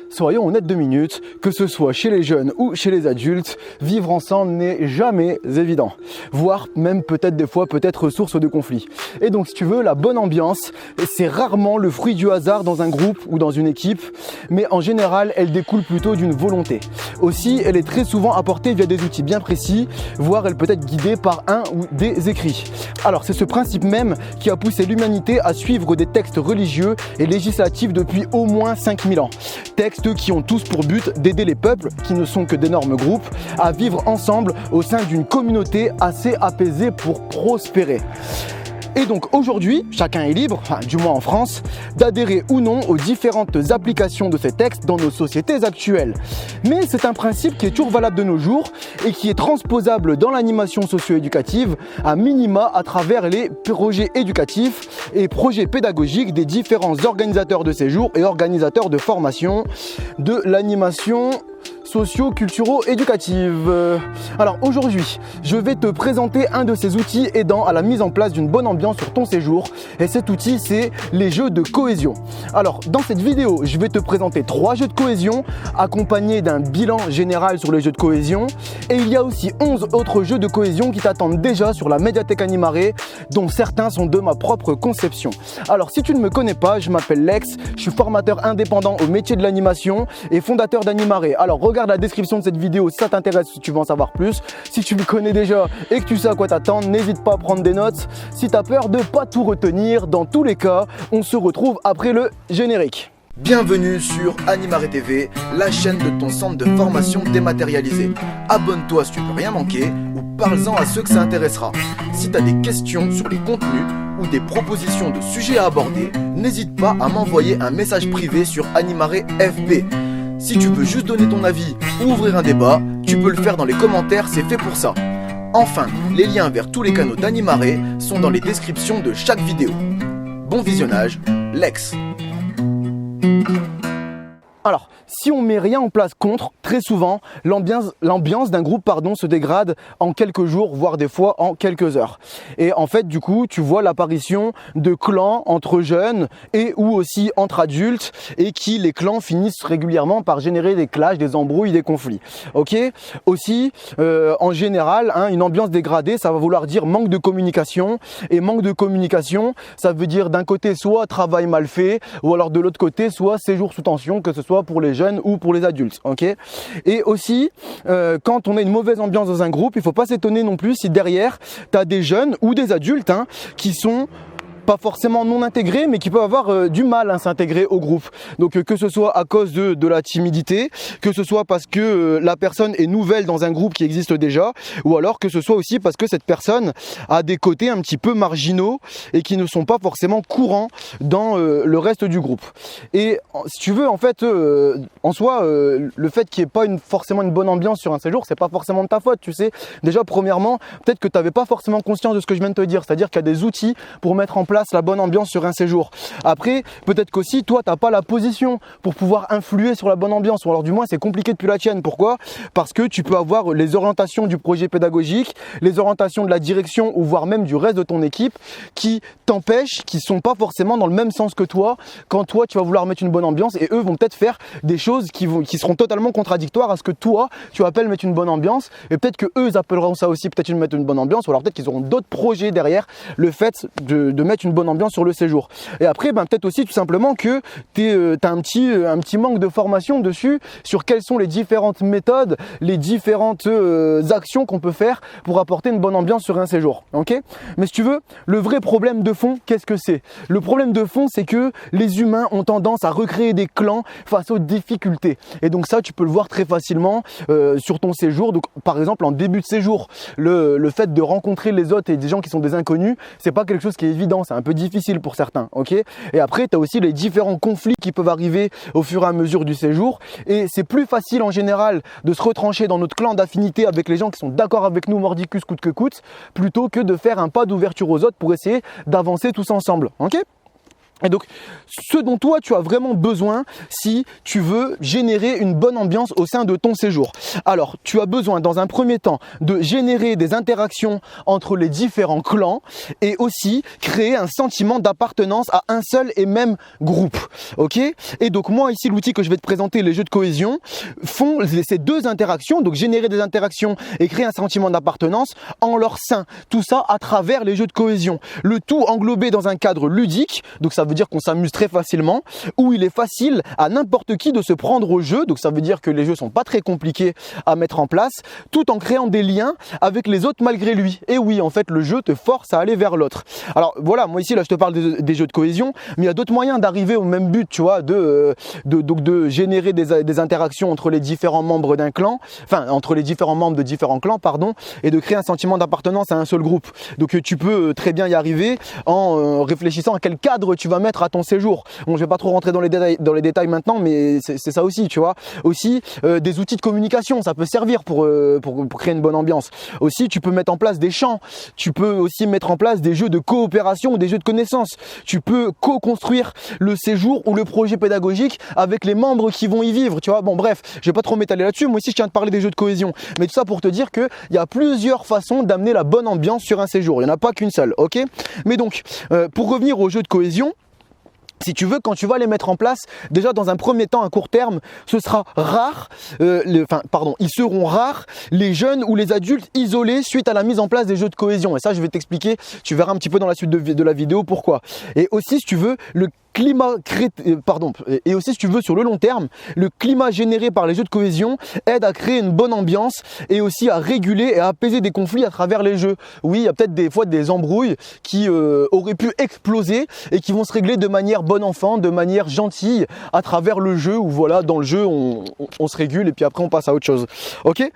Soyons honnêtes 2 minutes, que ce soit chez les jeunes ou chez les adultes, vivre ensemble n'est jamais évident, voire même peut-être des fois source de conflits. Et donc si tu veux, la bonne ambiance, c'est rarement le fruit du hasard dans un groupe ou dans une équipe, mais en général, elle découle plutôt d'une volonté. Aussi, elle est très souvent apportée via des outils bien précis, voire elle peut être guidée par un ou des écrits. Alors c'est ce principe même qui a poussé l'humanité à suivre des textes religieux et législatifs depuis au moins 5000 ans. Textes qui ont tous pour but d'aider les peuples, qui ne sont que d'énormes groupes, à vivre ensemble au sein d'une communauté assez apaisée pour prospérer. Et donc aujourd'hui, chacun est libre, du moins en France, d'adhérer ou non aux différentes applications de ces textes dans nos sociétés actuelles. Mais c'est un principe qui est toujours valable de nos jours et qui est transposable dans l'animation socio-éducative, à minima à travers les projets éducatifs et projets pédagogiques des différents organisateurs de séjours et organisateurs de formation de l'animation socio-culturo-éducative. Alors aujourd'hui, je vais te présenter un de ces outils aidant à la mise en place d'une bonne ambiance sur ton séjour. Et cet outil, c'est les jeux de cohésion. Alors dans cette vidéo, je vais te présenter 3 jeux de cohésion accompagnés d'un bilan général sur les jeux de cohésion. Et il y a aussi 11 autres jeux de cohésion qui t'attendent déjà sur la médiathèque Animare, dont certains sont de ma propre conception. Alors si tu ne me connais pas, je m'appelle Lex, je suis formateur indépendant au métier de l'animation et fondateur d'Animare. Alors regarde la description de cette vidéo si ça t'intéresse, si tu veux en savoir plus. Si tu me connais déjà et que tu sais à quoi t'attendre, n'hésite pas à prendre des notes. Si tu as peur de pas tout retenir, dans tous les cas, on se retrouve après le générique. Bienvenue sur Animare TV, la chaîne de ton centre de formation dématérialisé. Abonne-toi si tu veux rien manquer ou parle-en à ceux que ça intéressera. Si tu as des questions sur les contenus ou des propositions de sujets à aborder, n'hésite pas à m'envoyer un message privé sur Animare FB. Si tu veux juste donner ton avis ou ouvrir un débat, tu peux le faire dans les commentaires, c'est fait pour ça. Enfin, les liens vers tous les canaux d'Animare sont dans les descriptions de chaque vidéo. Bon visionnage, Lex. Alors, si on met rien en place contre, très souvent, l'ambiance d'un groupe se dégrade en quelques jours, voire des fois en quelques heures. Et en fait, du coup, tu vois l'apparition de clans entre jeunes et ou aussi entre adultes et les clans finissent régulièrement par générer des clashs, des embrouilles, des conflits. Ok ? Aussi, en général, une ambiance dégradée, ça va vouloir dire manque de communication. Et manque de communication, ça veut dire d'un côté soit travail mal fait ou alors de l'autre côté soit séjour sous tension, que ce soit pour les jeunes ou pour les adultes, ok. Et aussi, quand on a une mauvaise ambiance dans un groupe, il ne faut pas s'étonner non plus si derrière, tu as des jeunes ou des adultes qui sont pas forcément non intégrés, mais qui peuvent avoir du mal à s'intégrer au groupe. Donc que ce soit à cause de la timidité, que ce soit parce que la personne est nouvelle dans un groupe qui existe déjà, ou alors que ce soit aussi parce que cette personne a des côtés un petit peu marginaux et qui ne sont pas forcément courants dans le reste du groupe. Et si tu veux, en fait, en soi, le fait qu'il n'y ait pas forcément une bonne ambiance sur un séjour, c'est pas forcément de ta faute, tu sais. Déjà, premièrement, peut-être que tu n'avais pas forcément conscience de ce que je viens de te dire, c'est-à-dire qu'il y a des outils pour mettre en place la bonne ambiance sur un séjour. Après, peut-être qu'aussi, toi, tu n'as pas la position pour pouvoir influer sur la bonne ambiance, ou alors du moins, c'est compliqué depuis la tienne. Pourquoi ? Parce que tu peux avoir les orientations du projet pédagogique, les orientations de la direction, ou voire même du reste de ton équipe, qui t'empêchent, qui sont pas forcément dans le même sens que toi, quand toi, tu vas vouloir mettre une bonne ambiance, et eux vont peut-être faire des choses qui seront totalement contradictoires à ce que toi, tu appelles mettre une bonne ambiance, et peut-être que eux appelleront ça aussi peut-être mettre une bonne ambiance, ou alors peut-être qu'ils auront d'autres projets derrière le fait de mettre une bonne ambiance sur le séjour. Et après, peut-être aussi tout simplement que tu as un petit manque de formation dessus, sur quelles sont les différentes méthodes, les différentes actions qu'on peut faire pour apporter une bonne ambiance sur un séjour. Okay ? Mais si tu veux, le vrai problème de fond, qu'est-ce que c'est ? Le problème de fond, c'est que les humains ont tendance à recréer des clans face aux difficultés. Et donc ça, tu peux le voir très facilement sur ton séjour. Donc, par exemple, en début de séjour, le fait de rencontrer les autres et des gens qui sont des inconnus, c'est pas quelque chose qui est évident, c'est un peu difficile pour certains, ok. Et après, tu as aussi les différents conflits qui peuvent arriver au fur et à mesure du séjour. Et c'est plus facile en général de se retrancher dans notre clan d'affinité avec les gens qui sont d'accord avec nous, mordicus coûte que coûte, plutôt que de faire un pas d'ouverture aux autres pour essayer d'avancer tous ensemble, ok. Et donc, ce dont toi tu as vraiment besoin si tu veux générer une bonne ambiance au sein de ton séjour. Alors, tu as besoin dans un premier temps de générer des interactions entre les différents clans et aussi créer un sentiment d'appartenance à un seul et même groupe. Ok? Et donc moi ici, l'outil que je vais te présenter, les jeux de cohésion, font ces deux interactions, donc générer des interactions et créer un sentiment d'appartenance en leur sein. Tout ça à travers les jeux de cohésion. Le tout englobé dans un cadre ludique, donc ça veut dire qu'on s'amuse très facilement, où il est facile à n'importe qui de se prendre au jeu, donc ça veut dire que les jeux sont pas très compliqués à mettre en place, tout en créant des liens avec les autres malgré lui. Et oui, en fait, le jeu te force à aller vers l'autre. Alors voilà, moi ici, là, je te parle des jeux de cohésion, mais il y a d'autres moyens d'arriver au même but, tu vois, de générer des interactions entre les différents membres d'un clan, enfin, entre les différents membres de différents clans, pardon, et de créer un sentiment d'appartenance à un seul groupe. Donc tu peux très bien y arriver en réfléchissant à quel cadre tu vas mettre à ton séjour. Bon, je vais pas trop rentrer dans les détails maintenant, mais c'est ça aussi, tu vois. Aussi, des outils de communication, ça peut servir pour créer une bonne ambiance. Aussi, tu peux mettre en place des chants. Tu peux aussi mettre en place des jeux de coopération ou des jeux de connaissances. Tu peux co-construire le séjour ou le projet pédagogique avec les membres qui vont y vivre, tu vois. Bon, bref, je vais pas trop m'étaler là-dessus. Moi aussi, je tiens à te parler des jeux de cohésion. Mais tout ça pour te dire qu'il y a plusieurs façons d'amener la bonne ambiance sur un séjour. Il n'y en a pas qu'une seule, ok? Mais donc, pour revenir aux jeux de cohésion, si tu veux, quand tu vas les mettre en place, déjà dans un premier temps, à court terme, ce sera rare, ils seront rares les jeunes ou les adultes isolés suite à la mise en place des jeux de cohésion. Et ça, je vais t'expliquer, tu verras un petit peu dans la suite de la vidéo pourquoi. Et aussi, si tu veux, et aussi si tu veux sur le long terme, le climat généré par les jeux de cohésion aide à créer une bonne ambiance et aussi à réguler et à apaiser des conflits à travers les jeux. Oui, il y a peut-être des fois des embrouilles qui auraient pu exploser et qui vont se régler de manière bon enfant, de manière gentille à travers le jeu, où voilà, dans le jeu on se régule et puis après on passe à autre chose. Ok ?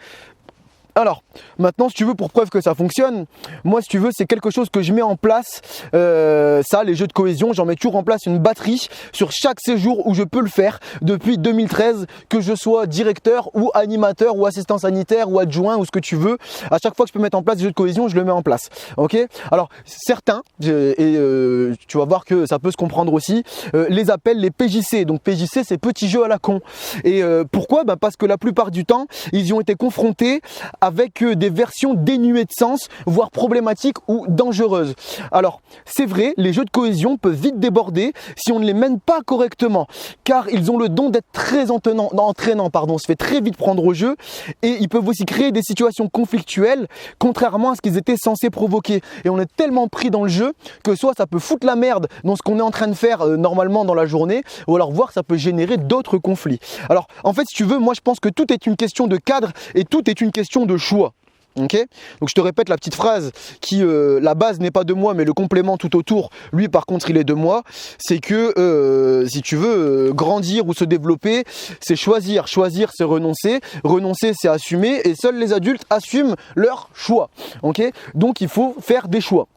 Alors, maintenant, si tu veux, pour preuve que ça fonctionne, moi, si tu veux, c'est quelque chose que je mets en place. Les jeux de cohésion, j'en mets toujours en place une batterie sur chaque séjour où je peux le faire depuis 2013, que je sois directeur ou animateur ou assistant sanitaire ou adjoint ou ce que tu veux. À chaque fois que je peux mettre en place des jeux de cohésion, je le mets en place. Ok ? Alors, certains, tu vas voir que ça peut se comprendre aussi, les appellent les PJC. Donc, PJC, c'est petits jeux à la con. Et pourquoi ? Parce que la plupart du temps, ils y ont été confrontés avec des versions dénuées de sens, voire problématiques ou dangereuses. Alors, c'est vrai, les jeux de cohésion peuvent vite déborder si on ne les mène pas correctement, car ils ont le don d'être très entraînants, on se fait très vite prendre au jeu, et ils peuvent aussi créer des situations conflictuelles, contrairement à ce qu'ils étaient censés provoquer. Et on est tellement pris dans le jeu que soit ça peut foutre la merde dans ce qu'on est en train de faire normalement dans la journée, ou alors voir ça peut générer d'autres conflits. Alors, en fait, si tu veux, moi je pense que tout est une question de cadre et tout est une question de choix. Okay, donc je te répète la petite phrase qui, la base n'est pas de moi mais le complément tout autour, lui par contre il est de moi. C'est que si tu veux grandir ou se développer, c'est choisir. Choisir c'est renoncer. Renoncer c'est assumer et seuls les adultes assument leur choix. Okay, donc il faut faire des choix.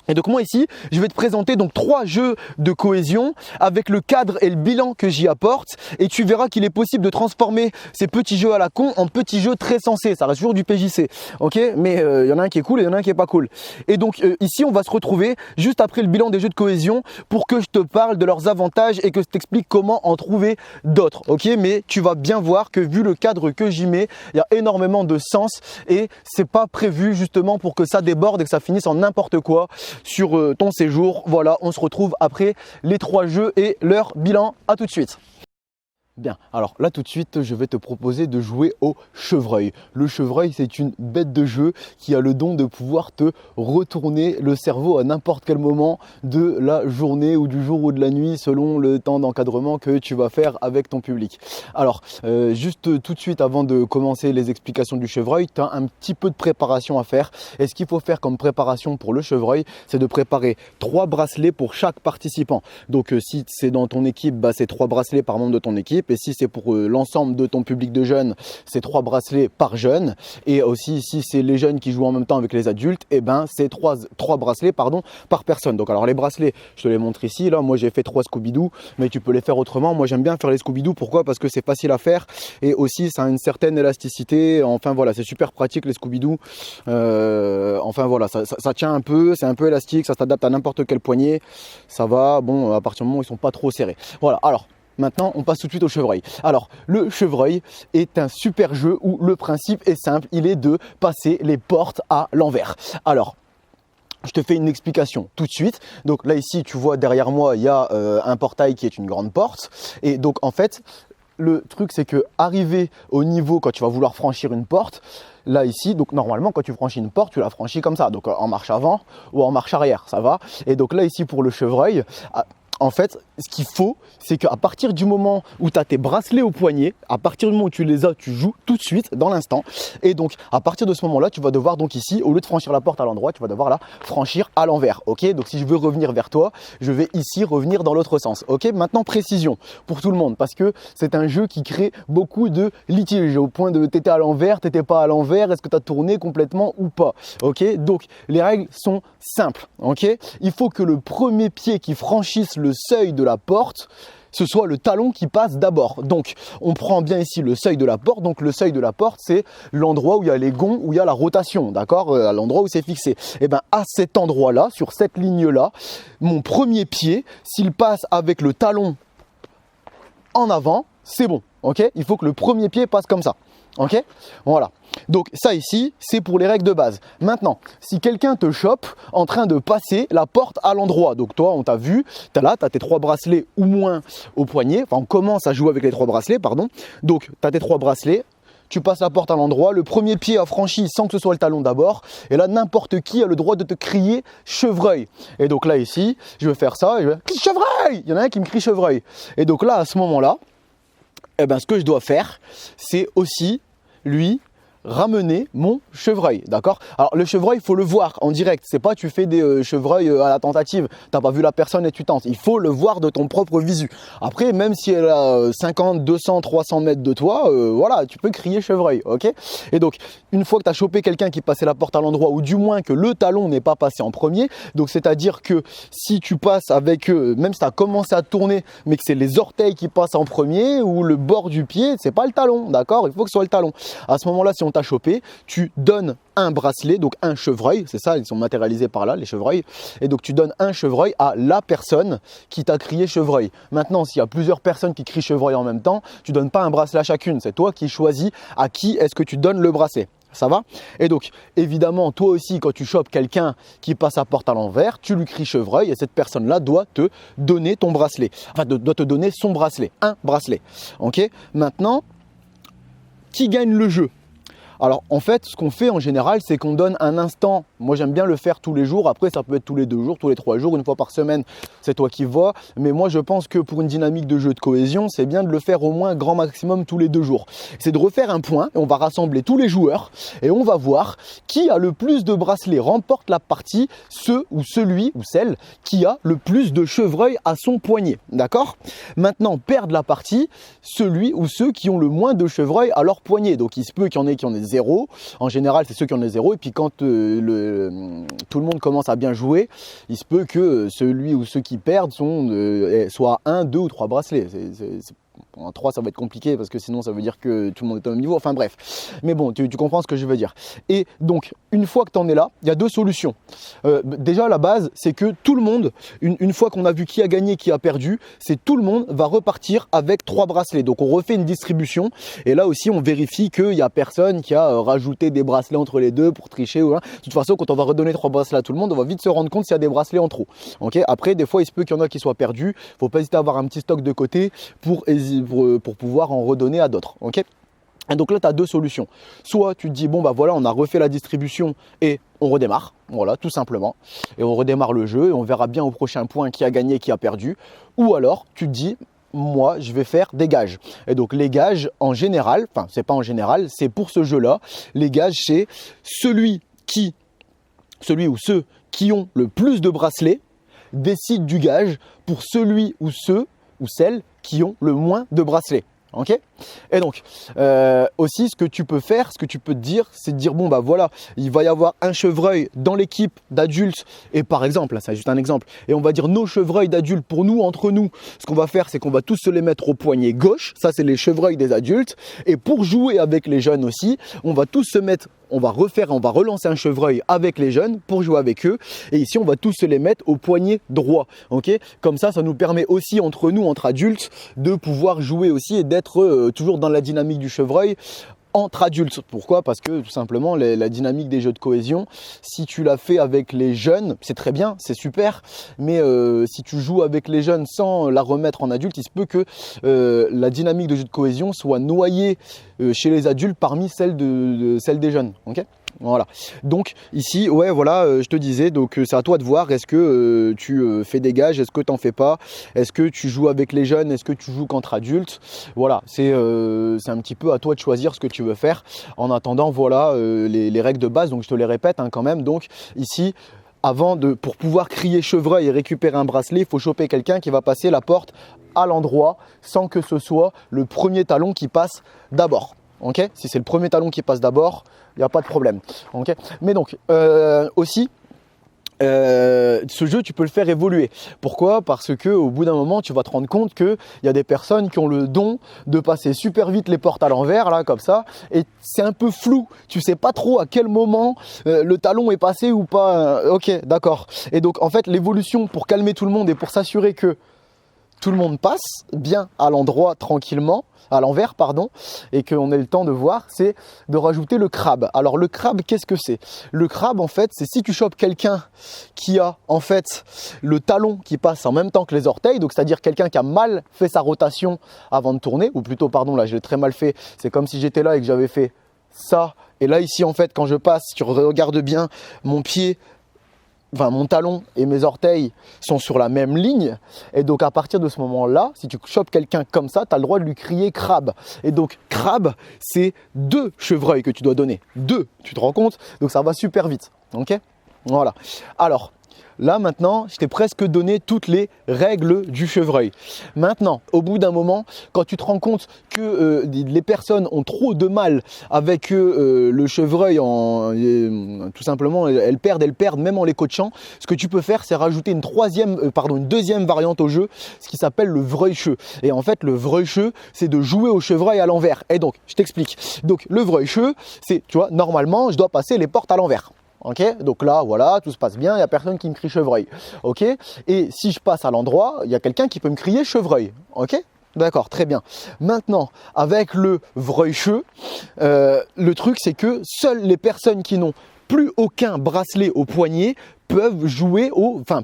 Et donc moi ici, je vais te présenter donc 3 jeux de cohésion avec le cadre et le bilan que j'y apporte, et tu verras qu'il est possible de transformer ces petits jeux à la con en petits jeux très sensés. Ça reste toujours du PJC, ok ? Mais il y en a un qui est cool et il y en a un qui est pas cool. Et donc ici, on va se retrouver juste après le bilan des jeux de cohésion pour que je te parle de leurs avantages et que je t'explique comment en trouver d'autres, ok ? Mais tu vas bien voir que vu le cadre que j'y mets, il y a énormément de sens et c'est pas prévu justement pour que ça déborde et que ça finisse en n'importe quoi sur ton séjour. Voilà, on se retrouve après les 3 jeux et leur bilan. À tout de suite. Bien, alors là tout de suite je vais te proposer de jouer au chevreuil. Le chevreuil c'est une bête de jeu qui a le don de pouvoir te retourner le cerveau à n'importe quel moment de la journée ou du jour ou de la nuit selon le temps d'encadrement que tu vas faire avec ton public. Alors juste tout de suite avant de commencer les explications du chevreuil, tu as un petit peu de préparation à faire. Et ce qu'il faut faire comme préparation pour le chevreuil, c'est de préparer 3 bracelets pour chaque participant. Donc si c'est dans ton équipe, c'est 3 bracelets par membre de ton équipe. équipe. Et si c'est pour l'ensemble de ton public de jeunes, c'est 3 bracelets par jeune. Et aussi, si c'est les jeunes qui jouent en même temps avec les adultes, et ben c'est 3 bracelets par personne. Donc alors les bracelets, je te les montre ici. Là, moi j'ai fait 3 Scooby-Doo, mais tu peux les faire autrement. Moi j'aime bien faire les Scooby-Doo. Pourquoi? Parce que c'est facile à faire et aussi ça a une certaine élasticité. Enfin voilà, c'est super pratique les Scooby-Doo. Enfin voilà, ça tient un peu, c'est un peu élastique, ça s'adapte à n'importe quel poignet. Ça va, bon, à partir du moment où ils sont pas trop serrés. Voilà, alors maintenant, on passe tout de suite au chevreuil. Alors, le chevreuil est un super jeu où le principe est simple, il est de passer les portes à l'envers. Alors, je te fais une explication tout de suite. Donc là, ici, tu vois derrière moi, il y a un portail qui est une grande porte. Et donc, en fait, le truc, c'est que arriver au niveau, quand tu vas vouloir franchir une porte, là ici, donc normalement quand tu franchis une porte, tu la franchis comme ça, donc en marche avant ou en marche arrière, ça va. Et donc là ici pour le chevreuil, en fait, ce qu'il faut, c'est qu'à partir du moment où tu as tes bracelets au poignet, à partir du moment où tu les as, tu joues tout de suite dans l'instant. Et donc, à partir de ce moment-là, tu vas devoir donc ici, au lieu de franchir la porte à l'endroit, tu vas devoir la franchir à l'envers. Ok? Donc, si je veux revenir vers toi, je vais ici revenir dans l'autre sens. Ok? Maintenant, précision pour tout le monde, parce que c'est un jeu qui crée beaucoup de litiges au point de t'étais à l'envers, t'étais pas à l'envers, est-ce que tu as tourné complètement ou pas? Ok? Donc, les règles sont simples. Ok? Il faut que le premier pied qui franchisse le seuil de la porte, ce soit le talon qui passe d'abord. Donc, on prend bien ici le seuil de la porte. Donc, le seuil de la porte, c'est l'endroit où il y a les gonds, où il y a la rotation, d'accord? À l'endroit où c'est fixé. Et bien, à cet endroit-là, sur cette ligne-là, mon premier pied, s'il passe avec le talon en avant, c'est bon, ok? Il faut que le premier pied passe comme ça. Ok, voilà. Donc ça ici, c'est pour les règles de base. Maintenant, si quelqu'un te chope en train de passer la porte à l'endroit, donc toi, on t'a vu, tu as tes 3 bracelets ou moins au poignet. Enfin, on commence à jouer avec les 3 bracelets, pardon. Donc, tu as tes 3 bracelets. Tu passes la porte à l'endroit, le premier pied a franchi sans que ce soit le talon d'abord. Et là, n'importe qui a le droit de te crier chevreuil. Et donc là, ici, je vais faire ça. Je vais dire, chevreuil! Il y en a un qui me crie chevreuil. Et donc là, à ce moment-là, eh ben, ce que je dois faire, c'est aussi, lui, ramener mon chevreuil, d'accord? Alors le chevreuil, il faut le voir en direct, c'est pas tu fais des chevreuils à la tentative, t'as pas vu la personne et tu tentes, il faut le voir de ton propre visu. Après, même si elle a 50, 200, 300 mètres de toi, voilà, tu peux crier chevreuil, ok? Et donc, une fois que tu as chopé quelqu'un qui passait la porte à l'endroit, ou du moins que le talon n'est pas passé en premier, donc c'est-à-dire que si tu passes avec même si tu as commencé à tourner, mais que c'est les orteils qui passent en premier, ou le bord du pied, c'est pas le talon, d'accord? Il faut que ce soit le talon. À ce moment-là, si on t'a chopé, tu donnes un bracelet, donc un chevreuil, c'est ça, ils sont matérialisés par là, les chevreuils, et donc tu donnes un chevreuil à la personne qui t'a crié chevreuil. Maintenant, s'il y a plusieurs personnes qui crient chevreuil en même temps, tu donnes pas un bracelet à chacune, c'est toi qui choisis à qui est-ce que tu donnes le bracelet. Ça va? Et donc, évidemment, toi aussi, quand tu chopes quelqu'un qui passe à porte à l'envers, tu lui cries chevreuil et cette personne-là doit te donner ton bracelet. Enfin, doit te donner son bracelet, un bracelet. Ok? Maintenant, qui gagne le jeu? Alors en fait, ce qu'on fait en général, c'est qu'on donne un instant. Moi, j'aime bien le faire tous les jours. Après, ça peut être tous les 2 jours, tous les 3 jours, une fois par semaine. C'est toi qui vois. Mais moi, je pense que pour une dynamique de jeu de cohésion, c'est bien de le faire au moins grand maximum tous les 2 jours. C'est de refaire un point. Et on va rassembler tous les joueurs et on va voir qui a le plus de bracelets remporte la partie. Celui ou celle qui a le plus de chevreuils à son poignet. D'accord? Maintenant, perdre la partie, celui ou ceux qui ont le moins de chevreuils à leur poignet. Donc, il se peut qu'il y en ait qui en aient 0. En général, c'est ceux qui en ont 0. Et puis quand tout le monde commence à bien jouer, il se peut que celui ou ceux qui perdent soit 1, 2 ou 3 bracelets. En 3, ça va être compliqué parce que sinon, ça veut dire que tout le monde est au même niveau. Enfin bref. Mais bon, tu comprends ce que je veux dire. Et donc, une fois que tu en es là, il y a 2 solutions. Déjà, la base, c'est que tout le monde, une fois qu'on a vu qui a gagné, qui a perdu, c'est tout le monde va repartir avec 3 bracelets. Donc, on refait une distribution. Et là aussi, on vérifie qu'il n'y a personne qui a rajouté des bracelets entre les deux pour tricher. De toute façon, quand on va redonner 3 bracelets à tout le monde, on va vite se rendre compte s'il y a des bracelets en trop. Okay? Après, des fois, il se peut qu'il y en a qui soient perdus. Il ne faut pas hésiter à avoir un petit stock de côté pour pouvoir en redonner à d'autres. Okay? Et donc là, tu as 2 solutions. Soit tu te dis, bon, bah voilà, on a refait la distribution et on redémarre. Voilà, tout simplement. Et on redémarre le jeu et on verra bien au prochain point qui a gagné, qui a perdu. Ou alors, tu te dis, moi, je vais faire des gages. Et donc, les gages, en général, enfin, c'est pas en général, c'est pour ce jeu-là. Les gages, c'est celui ou ceux qui ont le plus de bracelets décide du gage pour celui ou ceux ou celles qui ont le moins de bracelets. Ok. Et donc aussi ce que tu peux faire, ce que tu peux te dire, c'est de dire bon bah voilà, il va y avoir un chevreuil dans l'équipe d'adultes et par exemple, là c'est juste un exemple, et on va dire nos chevreuils d'adultes pour nous, entre nous, ce qu'on va faire c'est qu'on va tous se les mettre au poignet gauche, ça c'est les chevreuils des adultes, et pour jouer avec les jeunes aussi, on va tous se mettre, on va relancer un chevreuil avec les jeunes pour jouer avec eux, et ici on va tous se les mettre au poignet droit, ok. Comme ça nous permet aussi entre nous, entre adultes, de pouvoir jouer aussi et d'être toujours dans la dynamique du chevreuil entre adultes. Pourquoi? Parce que tout simplement la dynamique des jeux de cohésion, si tu l'as fait avec les jeunes, c'est très bien, c'est super, mais si tu joues avec les jeunes sans la remettre en adulte, il se peut que la dynamique de jeu de cohésion soit noyée chez les adultes parmi celle des jeunes. Ok. Voilà. Donc ici, ouais, voilà, je te disais, donc c'est à toi de voir. Est-ce que tu fais des gages, est-ce que tu n'en fais pas, est-ce que tu joues avec les jeunes, est-ce que tu joues qu'entre adultes. Voilà, c'est un petit peu à toi de choisir ce que tu veux faire. En attendant, voilà les règles de base. Donc je te les répète quand même. Donc ici, pour pouvoir crier chevreuil et récupérer un bracelet, il faut choper quelqu'un qui va passer la porte à l'endroit sans que ce soit le premier talon qui passe d'abord. Okay. Si c'est le premier talon qui passe d'abord, il n'y a pas de problème. Okay. Mais donc, aussi, ce jeu, tu peux le faire évoluer. Pourquoi? Parce qu'au bout d'un moment, tu vas te rendre compte qu'il y a des personnes qui ont le don de passer super vite les portes à l'envers, là, comme ça, et c'est un peu flou. Tu sais pas trop à quel moment le talon est passé ou pas. Ok, d'accord. Et donc, en fait, l'évolution pour calmer tout le monde et pour s'assurer que tout le monde passe bien à l'endroit tranquillement, à l'envers pardon, et qu'on ait le temps de voir, c'est de rajouter le crabe. Alors le crabe, qu'est-ce que c'est? Le crabe en fait, c'est si tu chopes quelqu'un qui a en fait le talon qui passe en même temps que les orteils, donc c'est-à-dire quelqu'un qui a mal fait sa rotation avant de tourner, ou plutôt pardon, là je l'ai très mal fait, c'est comme si j'étais là et que j'avais fait ça, et là ici en fait quand je passe, si tu regardes bien mon pied, enfin mon talon et mes orteils sont sur la même ligne, et donc à partir de ce moment-là, si tu chopes quelqu'un comme ça, tu as le droit de lui crier crabe. Et donc crabe, c'est 2 chevreuils que tu dois donner, 2, tu te rends compte? Donc ça va super vite, ok? Voilà. Alors là maintenant, je t'ai presque donné toutes les règles du chevreuil. Maintenant, au bout d'un moment, quand tu te rends compte que les personnes ont trop de mal avec le chevreuil, tout simplement, elles perdent même en les coachant, ce que tu peux faire, c'est rajouter une deuxième variante au jeu, ce qui s'appelle le vreuilcheux. Et en fait, le vreuilcheux, c'est de jouer au chevreuil à l'envers. Et donc, je t'explique. Donc, le vreuilcheux, c'est, tu vois, normalement, je dois passer les portes à l'envers. Ok, donc là, voilà, tout se passe bien, il n'y a personne qui me crie chevreuil. Ok, et si je passe à l'endroit, il y a quelqu'un qui peut me crier chevreuil. Ok, d'accord, très bien. Maintenant, avec le vreuilcheux, le truc, c'est que seules les personnes qui n'ont plus aucun bracelet au poignet peuvent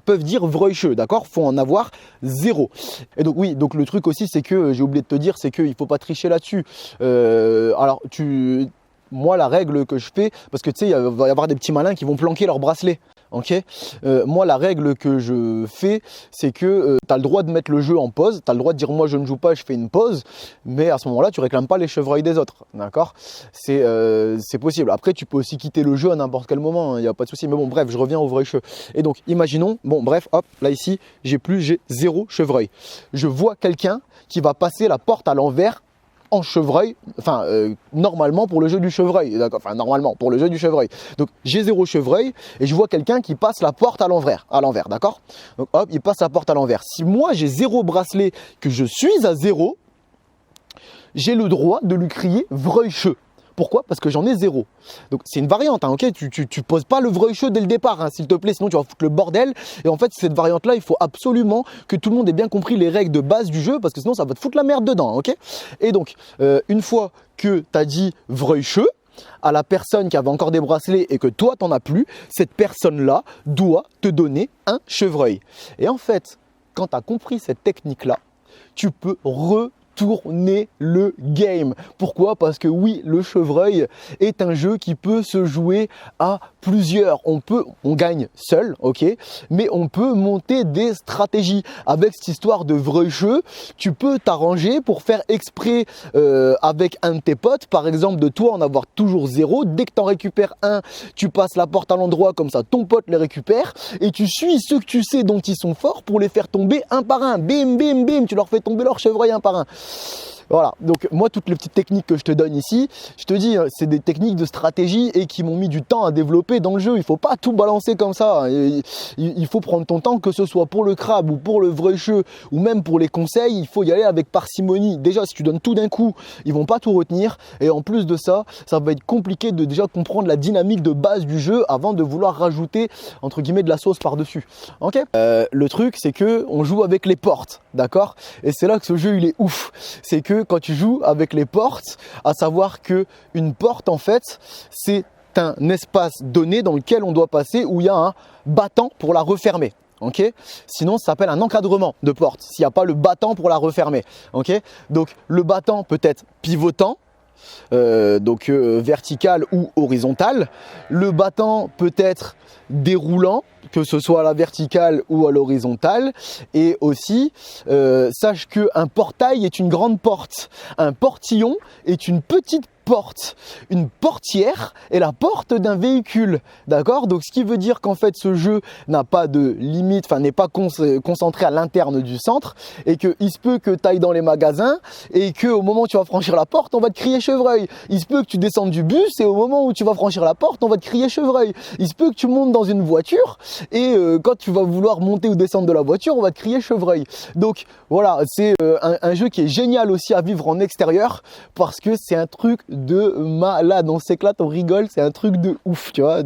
peuvent dire vreuilcheux, d'accord? Faut en avoir 0. Et donc oui, donc le truc aussi, c'est que j'ai oublié de te dire, c'est qu'il faut pas tricher là-dessus. Moi, la règle que je fais, parce que tu sais, il va y avoir des petits malins qui vont planquer leur bracelet. Ok, moi, la règle que je fais, c'est que tu as le droit de mettre le jeu en pause. Tu as le droit de dire moi, je ne joue pas, je fais une pause. Mais à ce moment-là, tu réclames pas les chevreuils des autres. D'accord, c'est possible. Après, tu peux aussi quitter le jeu à n'importe quel moment. Il n'y a pas de souci. Mais bon, bref, je reviens au vreuilcheux. Et donc, imaginons, bon, bref, hop, là, ici, j'ai 0 chevreuil. Je vois quelqu'un qui va passer la porte à l'envers en chevreuil, normalement pour le jeu du chevreuil, d'accord, normalement pour le jeu du chevreuil. Donc j'ai 0 chevreuil et je vois quelqu'un qui passe la porte à l'envers, d'accord. Donc hop, il passe la porte à l'envers. Si moi j'ai 0 bracelet, que je suis à 0, j'ai le droit de lui crier vreuilcheux. Pourquoi? Parce que j'en ai 0. Donc c'est une variante, hein, ok? Tu poses pas le vreuilcheux dès le départ, hein, s'il te plaît, sinon tu vas foutre le bordel. Et en fait, cette variante-là, il faut absolument que tout le monde ait bien compris les règles de base du jeu, parce que sinon ça va te foutre la merde dedans, ok? Et donc, une fois que tu as dit vreuilcheux à la personne qui avait encore des bracelets et que toi t'en as plus, cette personne-là doit te donner un chevreuil. Et en fait, quand tu as compris cette technique-là, tu peux tourner le game. Pourquoi? Parce que oui, le chevreuil est un jeu qui peut se jouer à plusieurs. On gagne seul, ok, mais on peut monter des stratégies. Avec cette histoire de vreuilcheux, tu peux t'arranger pour faire exprès avec un de tes potes, par exemple de toi en avoir toujours 0. Dès que tu en récupères un, tu passes la porte à l'endroit, comme ça ton pote les récupère et tu suis ceux que tu sais dont ils sont forts pour les faire tomber un par un. Bim, bim, bim, tu leur fais tomber leur chevreuil un par un. Voilà, donc moi toutes les petites techniques que je te donne ici, je te dis, c'est des techniques de stratégie et qui m'ont mis du temps à développer dans le jeu. Il faut pas tout balancer comme ça, il faut prendre ton temps, que ce soit pour le crabe ou pour le vrai jeu ou même pour les conseils, il faut y aller avec parcimonie. Déjà si tu donnes tout d'un coup, ils vont pas tout retenir et en plus de ça, ça va être compliqué de déjà comprendre la dynamique de base du jeu avant de vouloir rajouter entre guillemets de la sauce par-dessus. Ok, le truc c'est que on joue avec les portes, d'accord, et c'est là que ce jeu il est ouf. C'est que quand tu joues avec les portes, à savoir que une porte en fait c'est un espace donné dans lequel on doit passer où il y a un battant pour la refermer. Okay, sinon ça s'appelle un encadrement de porte s'il n'y a pas le battant pour la refermer. Okay, donc le battant peut être pivotant, vertical ou horizontal. Le battant peut être déroulant, que ce soit à la verticale ou à l'horizontale. Et aussi, sache qu'un portail est une grande porte. Un portillon est une petite porte. Une portière est la porte d'un véhicule. D'accord? Donc ce qui veut dire qu'en fait ce jeu n'a pas de limite, enfin n'est pas concentré à l'interne du centre et qu'il se peut que tu ailles dans les magasins et qu'au moment où tu vas franchir la porte, on va te crier chevreuil. Il se peut que tu descendes du bus et au moment où tu vas franchir la porte, on va te crier chevreuil. Il se peut que tu montes dans une voiture et quand tu vas vouloir monter ou descendre de la voiture, on va te crier chevreuil. Donc voilà, c'est un jeu qui est génial aussi à vivre en extérieur parce que c'est un truc de malade, on s'éclate, on rigole, c'est un truc de ouf, tu vois.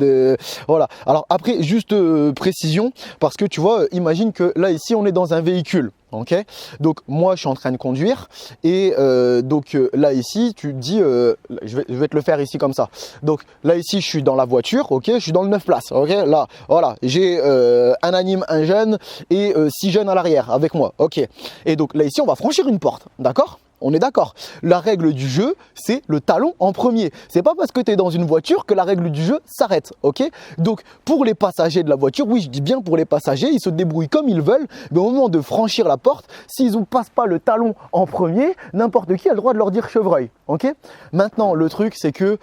Voilà. Alors après, juste précision, parce que tu vois, imagine que là ici on est dans un véhicule. Ok, donc moi je suis en train de conduire et là ici tu te dis je vais te le faire ici comme ça. Donc là ici je suis dans la voiture, ok, je suis dans le 9 places, ok, là voilà, j'ai un anime, un jeune et 6 jeunes à l'arrière avec moi, ok. Et donc là ici on va franchir une porte, d'accord? On est d'accord. La règle du jeu, c'est le talon en premier. C'est pas parce que tu es dans une voiture que la règle du jeu s'arrête, ok? Donc, pour les passagers de la voiture, oui, je dis bien pour les passagers, ils se débrouillent comme ils veulent, mais au moment de franchir la porte, s'ils ne passent pas le talon en premier, n'importe qui a le droit de leur dire chevreuil, ok? Maintenant, le truc, c'est que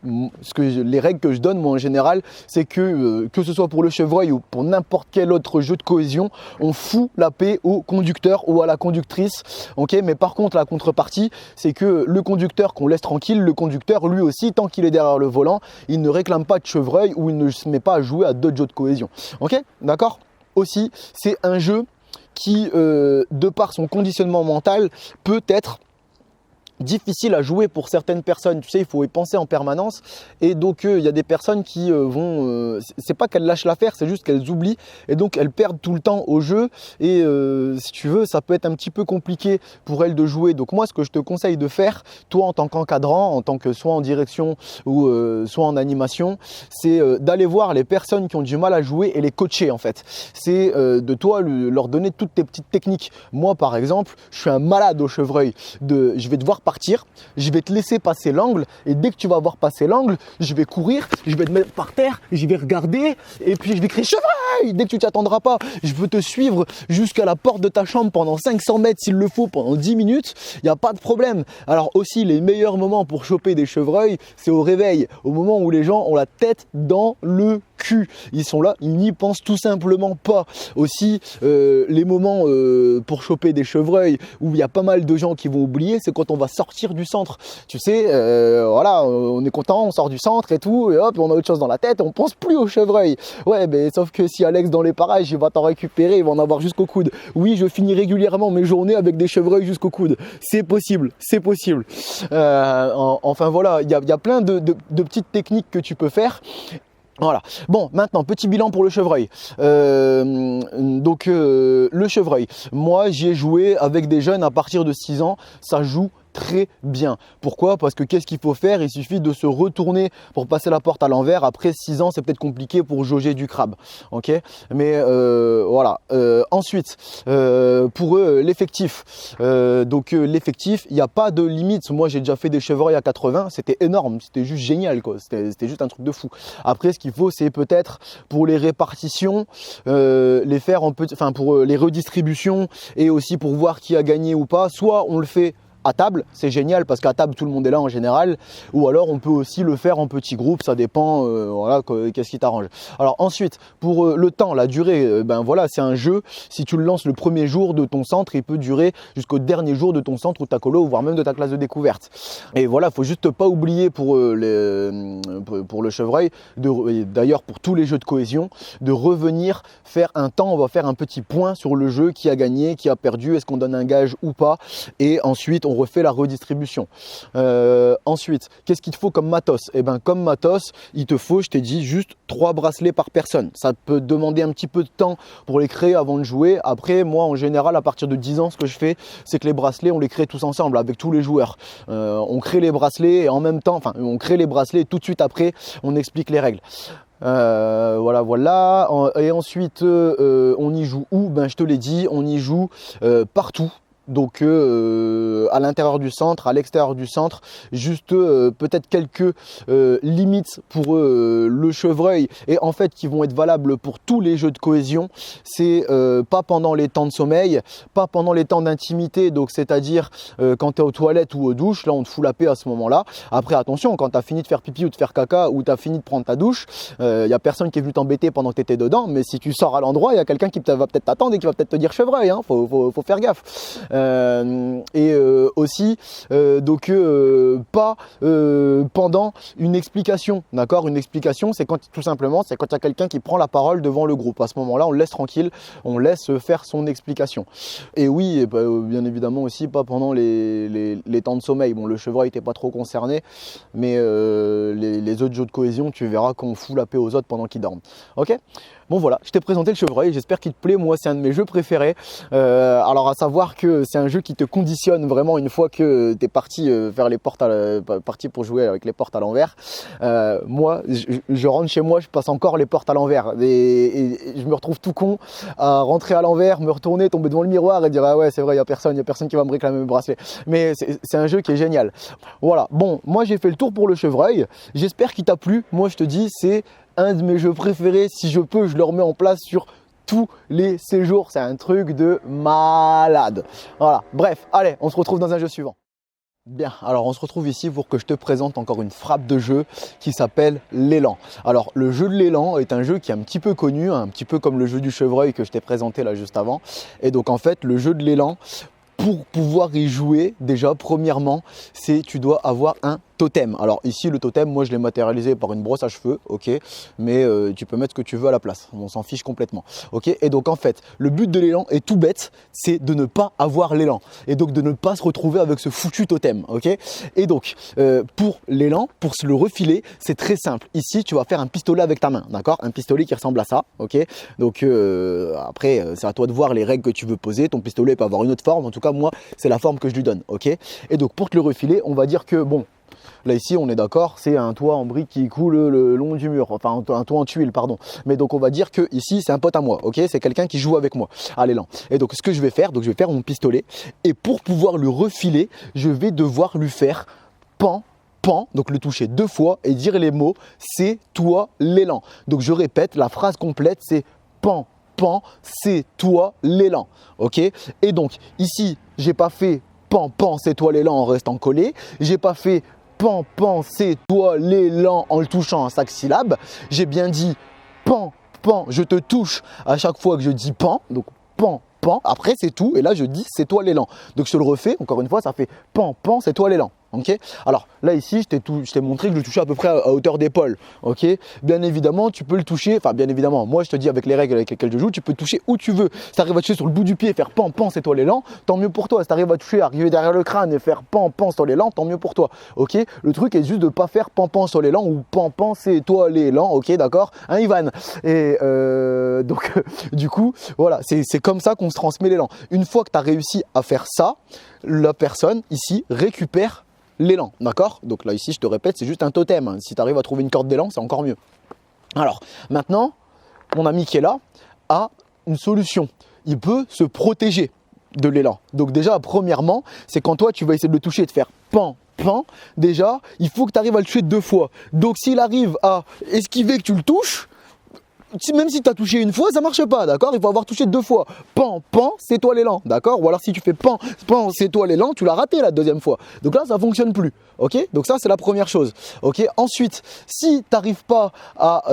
les règles que je donne moi en général, c'est que ce soit pour le chevreuil ou pour n'importe quel autre jeu de cohésion, on fout la paix au conducteur ou à la conductrice, ok. Mais par contre la contrepartie, c'est que le conducteur qu'on laisse tranquille, le conducteur lui aussi, tant qu'il est derrière le volant, il ne réclame pas de chevreuil ou il ne se met pas à jouer à d'autres jeux de cohésion, ok, d'accord. Aussi, c'est un jeu qui de par son conditionnement mental peut être difficile à jouer pour certaines personnes. Tu sais, il faut y penser en permanence et donc il y a des personnes qui c'est pas qu'elles lâchent l'affaire, c'est juste qu'elles oublient et donc elles perdent tout le temps au jeu et si tu veux, ça peut être un petit peu compliqué pour elles de jouer. Donc moi, ce que je te conseille de faire, toi en tant qu'encadrant, en tant que soit en direction ou soit en animation, c'est d'aller voir les personnes qui ont du mal à jouer et les coacher en fait. C'est de toi leur donner toutes tes petites techniques. Moi par exemple, je suis un malade au chevreuil. Je vais devoir partir, je vais te laisser passer l'angle et dès que tu vas voir passer l'angle, je vais courir, je vais te mettre par terre, je vais regarder et puis je vais crier chevreuil. Dès que tu t'y attendras pas, je peux te suivre jusqu'à la porte de ta chambre pendant 500 mètres s'il le faut, pendant 10 minutes, il n'y a pas de problème. Alors aussi, les meilleurs moments pour choper des chevreuils, c'est au réveil, au moment où les gens ont la tête dans le cul. Ils sont là, ils n'y pensent tout simplement pas. Aussi, les moments pour choper des chevreuils où il y a pas mal de gens qui vont oublier, c'est quand on va sortir du centre. Tu sais, voilà, on est content, on sort du centre et tout, et hop, on a autre chose dans la tête, on pense plus au chevreuil. Ouais, mais sauf que si Alex dans les parages, il va t'en récupérer, il va en avoir jusqu'au coude. Oui, je finis régulièrement mes journées avec des chevreuils jusqu'au coude. C'est possible, c'est possible. Enfin voilà, il y a plein de petites techniques que tu peux faire. Voilà. Bon, maintenant, petit bilan pour le chevreuil. Le chevreuil, moi j'y ai joué avec des jeunes à partir de 6 ans, ça joue très bien. Pourquoi? Parce que qu'est-ce qu'il faut faire? Il suffit de se retourner pour passer la porte à l'envers. Après 6 ans, c'est peut-être compliqué pour jauger du crabe. Ok? Mais voilà. Ensuite, pour eux, l'effectif. L'effectif, il n'y a pas de limite. Moi, j'ai déjà fait des chevreuils à 80. C'était énorme. C'était juste génial, quoi. C'était juste un truc de fou. Après, ce qu'il faut, c'est peut-être pour les répartitions, les faire pour les redistributions et aussi pour voir qui a gagné ou pas. Soit on le fait à table, c'est génial parce qu'à table tout le monde est là en général, ou alors on peut aussi le faire en petits groupes, ça dépend, voilà, qu'est-ce qui t'arrange. Alors ensuite, pour le temps, la durée, ben voilà, c'est un jeu, si tu le lances le premier jour de ton centre, il peut durer jusqu'au dernier jour de ton centre ou ta colo, voire même de ta classe de découverte. Et voilà, faut juste pas oublier pour le chevreuil, d'ailleurs pour tous les jeux de cohésion, de revenir faire un temps, on va faire un petit point sur le jeu, qui a gagné, qui a perdu, est-ce qu'on donne un gage ou pas, et ensuite on refait la redistribution. Ensuite, qu'est-ce qu'il te faut comme matos? Et ben comme matos, il te faut, je t'ai dit, juste 3 bracelets par personne. Ça peut demander un petit peu de temps pour les créer avant de jouer. Après, moi en général, à partir de 10 ans, ce que je fais, c'est que les bracelets, on les crée tous ensemble avec tous les joueurs. On crée les bracelets et en même temps, enfin on crée les bracelets et tout de suite après, on explique les règles. Voilà. Et ensuite, on y joue où? Ben, je te l'ai dit, on y joue partout. Donc à l'intérieur du centre, à l'extérieur du centre, juste peut-être quelques limites pour le chevreuil, et en fait qui vont être valables pour tous les jeux de cohésion. C'est pas pendant les temps de sommeil, pas pendant les temps d'intimité, donc c'est-à-dire quand tu es aux toilettes ou aux douches, là on te fout la paix à ce moment-là. Après attention, quand tu as fini de faire pipi ou de faire caca, ou tu as fini de prendre ta douche, il n'y a personne qui est venu t'embêter pendant que tu étais dedans, mais si tu sors à l'endroit, il y a quelqu'un qui va peut-être t'attendre et qui va peut-être te dire chevreuil, hein, faut faire gaffe. Aussi pas pendant une explication, d'accord? Une explication, c'est quand tout simplement, c'est quand il y a quelqu'un qui prend la parole devant le groupe. À ce moment-là, on le laisse tranquille, on laisse faire son explication. Et oui, bien évidemment aussi pas pendant les temps de sommeil. Bon, le chevreuil n'était pas trop concerné, mais les autres jeux de cohésion, tu verras qu'on fout la paix aux autres pendant qu'ils dorment. Ok? Bon voilà, je t'ai présenté le chevreuil, j'espère qu'il te plaît. Moi, c'est un de mes jeux préférés. Alors à savoir que c'est un jeu qui te conditionne vraiment une fois que tu es parti vers les portes parti pour jouer avec les portes à l'envers. Moi, je rentre chez moi, je passe encore les portes à l'envers et je me retrouve tout con à rentrer à l'envers, me retourner, tomber devant le miroir et dire ah ouais, c'est vrai, il y a personne qui va me réclamer mes bracelets. Mais c'est un jeu qui est génial. Voilà. Bon, moi j'ai fait le tour pour le chevreuil. J'espère qu'il t'a plu. Moi, je te dis, c'est un de mes jeux préférés. Si je peux, je le remets en place sur tous les séjours. C'est un truc de malade. Voilà. Bref, allez, on se retrouve dans un jeu suivant. Bien, alors on se retrouve ici pour que je te présente encore une frappe de jeu qui s'appelle l'élan. Alors le jeu de l'élan est un jeu qui est un petit peu connu, un petit peu comme le jeu du chevreuil que je t'ai présenté là juste avant. Et donc en fait, le jeu de l'élan, pour pouvoir y jouer, déjà premièrement, c'est tu dois avoir un totem. Alors ici le totem, moi je l'ai matérialisé par une brosse à cheveux, ok, mais tu peux mettre ce que tu veux à la place, on s'en fiche complètement, ok. Et donc en fait, le but de l'élan est tout bête, c'est de ne pas avoir l'élan et donc de ne pas se retrouver avec ce foutu totem, ok. Et donc pour l'élan, pour se le refiler, c'est très simple. Ici tu vas faire un pistolet avec ta main, d'accord, un pistolet qui ressemble à ça, ok. Donc après c'est à toi de voir les règles que tu veux poser. Ton pistolet peut avoir une autre forme, en tout cas moi c'est la forme que je lui donne, ok. Et donc pour te le refiler, on va dire que bon, là ici on est d'accord, c'est un toit en briques qui coule le long du mur, enfin un toit en tuiles pardon. Mais donc on va dire que ici c'est un pote à moi, ok, c'est quelqu'un qui joue avec moi à l'élan. Et donc ce que je vais faire, donc je vais faire mon pistolet et pour pouvoir le refiler, je vais devoir lui faire pan. Pan, donc le toucher 2 fois et dire les mots c'est toi l'élan. Donc je répète, la phrase complète c'est pan, pan, c'est toi l'élan, ok. Et donc ici j'ai pas fait pan, pan, c'est toi l'élan en restant collé, j'ai pas fait pan, pan, c'est toi l'élan en le touchant à 5 syllabes. J'ai bien dit pan, pan, je te touche à chaque fois que je dis pan. Donc pan, pan, après c'est tout. Et là je dis c'est toi l'élan. Donc je te le refais, encore une fois, ça fait pan, pan, c'est toi l'élan. Ok. Alors là ici je t'ai montré que je le touchais à peu près à hauteur d'épaule. Ok. Bien évidemment tu peux le toucher, enfin bien évidemment moi je te dis avec les règles avec lesquelles je joue, tu peux le toucher où tu veux. Si tu arrives à toucher sur le bout du pied et faire pan pan c'est toi l'élan, tant mieux pour toi. Si tu arrives à toucher, arriver derrière le crâne et faire pan pan c'est toi l'élan, tant mieux pour toi. Ok. Le truc est juste de pas faire pan pan sur l'élan ou pan pan c'est toi l'élan. Ok, d'accord, hein Ivan. Et donc du coup voilà, c'est comme ça qu'on se transmet l'élan. Une fois que tu as réussi à faire ça, la personne ici récupère l'élan, d'accord. Donc là ici je te répète, c'est juste un totem. Si tu arrives à trouver une corde d'élan, c'est encore mieux. Alors maintenant, mon ami qui est là a une solution. Il peut se protéger de l'élan. Donc déjà premièrement, c'est quand toi tu vas essayer de le toucher et de faire pan pan, déjà il faut que tu arrives à le toucher 2 fois. Donc s'il arrive à esquiver que tu le touches, même si tu as touché une fois, ça marche pas, d'accord? Il faut avoir touché 2 fois. Pan, pan, c'est toi l'élan, d'accord? Ou alors si tu fais pan, pan, c'est toi l'élan, tu l'as raté la deuxième fois. Donc là, ça fonctionne plus, ok? Donc ça, c'est la première chose, ok? Ensuite, si tu n'arrives pas à,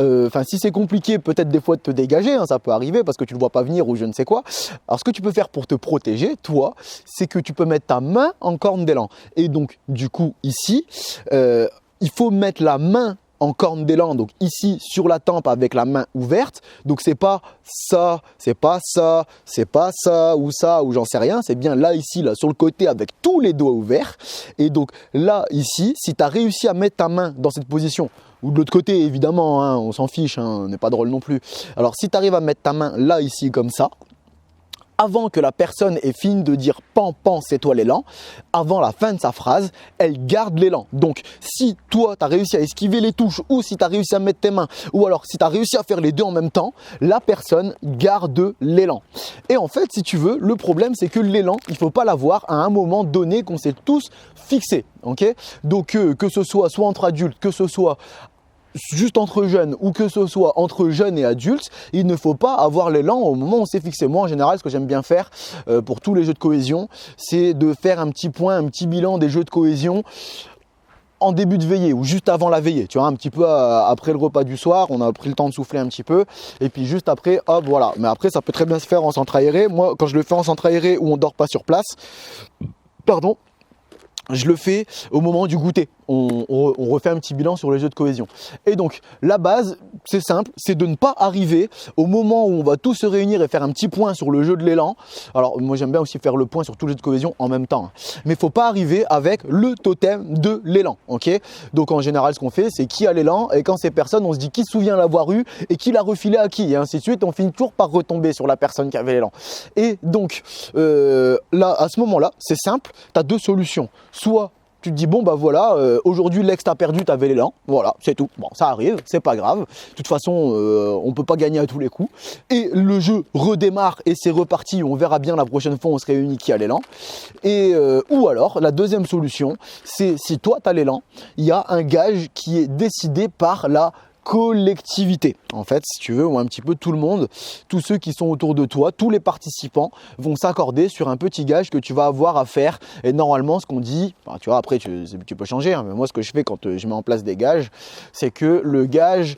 si c'est compliqué, peut-être des fois de te dégager, hein, ça peut arriver parce que tu ne le vois pas venir ou je ne sais quoi. Alors, ce que tu peux faire pour te protéger, toi, c'est que tu peux mettre ta main en corne d'élan. Et donc, du coup, ici, il faut mettre la main en corne d'élan, donc ici sur la tempe avec la main ouverte. Donc c'est pas ça, c'est pas ça, c'est pas ça ou j'en sais rien, c'est bien là ici, là sur le côté avec tous les doigts ouverts. Et donc là ici, si tu as réussi à mettre ta main dans cette position, ou de l'autre côté évidemment, hein, on s'en fiche, hein, on n'est pas drôle non plus. Alors si tu arrives à mettre ta main là ici comme ça, avant que la personne ait fini de dire « pan, pan, c'est toi l'élan », avant la fin de sa phrase, elle garde l'élan. Donc, si toi, tu as réussi à esquiver les touches ou si tu as réussi à mettre tes mains ou alors si tu as réussi à faire les deux en même temps, la personne garde l'élan. Et en fait, si tu veux, le problème, c'est que l'élan, il ne faut pas l'avoir à un moment donné qu'on s'est tous fixé. Okay, donc, que ce soit entre adultes, que ce soit juste entre jeunes ou que ce soit entre jeunes et adultes, il ne faut pas avoir l'élan au moment où on s'est fixé. Moi, en général, ce que j'aime bien faire pour tous les jeux de cohésion, c'est de faire un petit point, un petit bilan des jeux de cohésion en début de veillée ou juste avant la veillée, tu vois, un petit peu après le repas du soir, on a pris le temps de souffler un petit peu et puis juste après, hop, voilà. Mais après, ça peut très bien se faire en centre aéré. Moi, quand je le fais en centre aéré où on dort pas sur place, pardon, je le fais au moment du goûter. On refait un petit bilan sur les jeux de cohésion. Et donc, la base, c'est simple, c'est de ne pas arriver au moment où on va tous se réunir et faire un petit point sur le jeu de l'élan. Alors, moi, j'aime bien aussi faire le point sur tous les jeux de cohésion en même temps. Mais il ne faut pas arriver avec le totem de l'élan. Okay, donc, en général, ce qu'on fait, c'est qui a l'élan. Et quand c'est personne, on se dit qui se souvient l'avoir eu et qui l'a refilé à qui. Et ainsi de suite, on finit toujours par retomber sur la personne qui avait l'élan. Et donc, là, à ce moment-là, c'est simple, tu as 2 solutions. Soit tu te dis bon bah voilà, aujourd'hui l'ex t'a perdu, t'avais l'élan, voilà, c'est tout. Bon, ça arrive, c'est pas grave. De toute façon, on peut pas gagner à tous les coups. Et le jeu redémarre et c'est reparti. On verra bien la prochaine fois, on se réunit qui a l'élan. Et ou alors la deuxième solution, c'est si toi t'as l'élan, il y a un gage qui est décidé par la collectivité. En fait, si tu veux, ou un petit peu tout le monde, tous ceux qui sont autour de toi, tous les participants vont s'accorder sur un petit gage que tu vas avoir à faire. Et normalement, ce qu'on dit, bah, tu vois, après tu peux changer, hein, mais moi ce que je fais quand je mets en place des gages, c'est que le gage,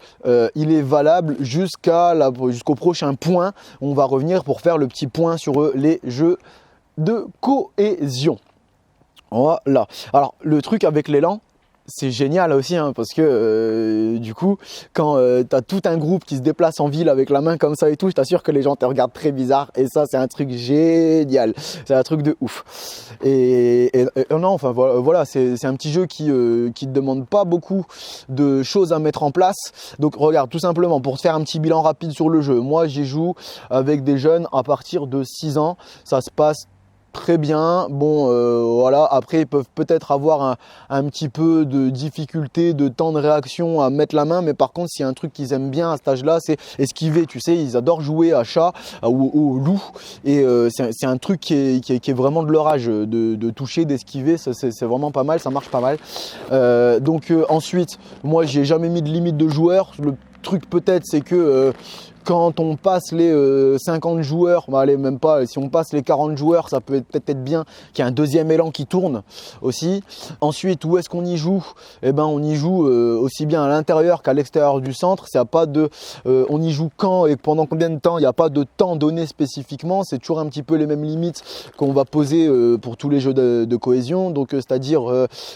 il est valable jusqu'au prochain point. On va revenir pour faire le petit point sur les jeux de cohésion. Voilà. Alors, le truc avec l'élan, c'est génial aussi, hein, parce que du coup, quand tu as tout un groupe qui se déplace en ville avec la main comme ça et tout, je t'assure que les gens te regardent très bizarre. Et ça, c'est un truc génial. C'est un truc de ouf. Et non, enfin voilà, c'est un petit jeu qui te demande pas beaucoup de choses à mettre en place. Donc regarde, tout simplement, pour te faire un petit bilan rapide sur le jeu, moi j'y joue avec des jeunes à partir de 6 ans. Ça se passe très bien. Bon, voilà. Après, ils peuvent peut-être avoir un petit peu de difficulté, de temps de réaction à mettre la main. Mais par contre, s'il y a un truc qu'ils aiment bien à cet âge-là, c'est esquiver. Tu sais, ils adorent jouer à chat ou au loup. Et c'est un truc qui est vraiment de leur âge, de toucher, d'esquiver. C'est vraiment pas mal. Ça marche pas mal. Donc ensuite, moi, j'ai jamais mis de limite de joueurs. Le truc peut-être, c'est que quand on passe les 50 joueurs, bah allez, même pas, si on passe les 40 joueurs, ça peut peut-être être bien qu'il y ait un deuxième élan qui tourne aussi. Ensuite, où est-ce qu'on y joue? Eh ben, on y joue aussi bien à l'intérieur qu'à l'extérieur du centre. Il y a pas de, on y joue quand et pendant combien de temps? Il n'y a pas de temps donné spécifiquement. C'est toujours un petit peu les mêmes limites qu'on va poser pour tous les jeux de cohésion. Donc, c'est-à-dire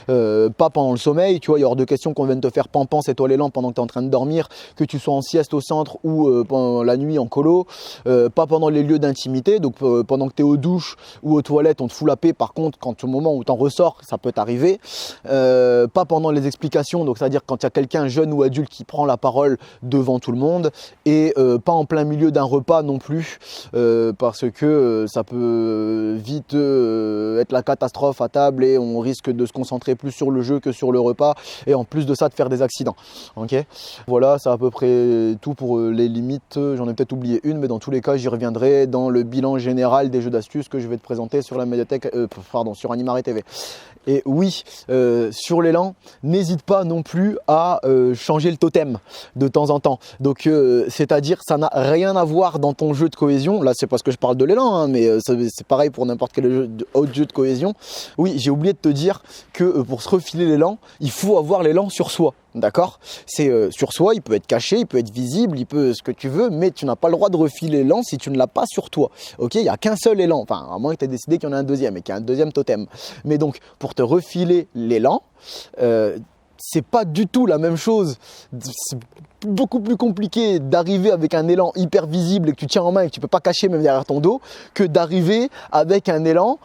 pas pendant le sommeil. Tu vois, il y a hors de question qu'on vienne te faire pan-pan, c'est toi l'élan pendant que tu es en train de dormir, que tu sois en sieste au centre ou pendant la nuit en colo, pas pendant les lieux d'intimité, donc pendant que tu es aux douches ou aux toilettes, on te fout la paix. Par contre, quand au moment où tu en ressors, ça peut t'arriver. Pas pendant les explications, donc c'est-à-dire quand il y a quelqu'un, jeune ou adulte, qui prend la parole devant tout le monde, et pas en plein milieu d'un repas non plus, parce que ça peut vite être la catastrophe à table et on risque de se concentrer plus sur le jeu que sur le repas, et en plus de ça de faire des accidents. Ok, voilà, c'est à peu près tout pour les limites j'en ai peut-être oublié une, mais dans tous les cas, j'y reviendrai dans le bilan général des jeux d'astuces que je vais te présenter sur la médiathèque, sur Animare TV. Et oui, sur l'élan, n'hésite pas non plus à changer le totem de temps en temps. Donc, c'est-à-dire, ça n'a rien à voir dans ton jeu de cohésion. Là, c'est parce que je parle de l'élan, hein, mais c'est pareil pour n'importe quel autre jeu de cohésion. Oui, j'ai oublié de te dire que pour se refiler l'élan, il faut avoir l'élan sur soi. D'accord? C'est sur soi, il peut être caché, il peut être visible, il peut ce que tu veux, mais tu n'as pas le droit de refiler l'élan si tu ne l'as pas sur toi. Ok? Il n'y a qu'un seul élan, enfin, à moins que tu aies décidé qu'il y en a un deuxième et qu'il y a un deuxième totem. Mais donc, pour te refiler l'élan, c'est pas du tout la même chose. C'est beaucoup plus compliqué d'arriver avec un élan hyper visible et que tu tiens en main et que tu peux pas cacher même derrière ton dos, que d'arriver avec un élan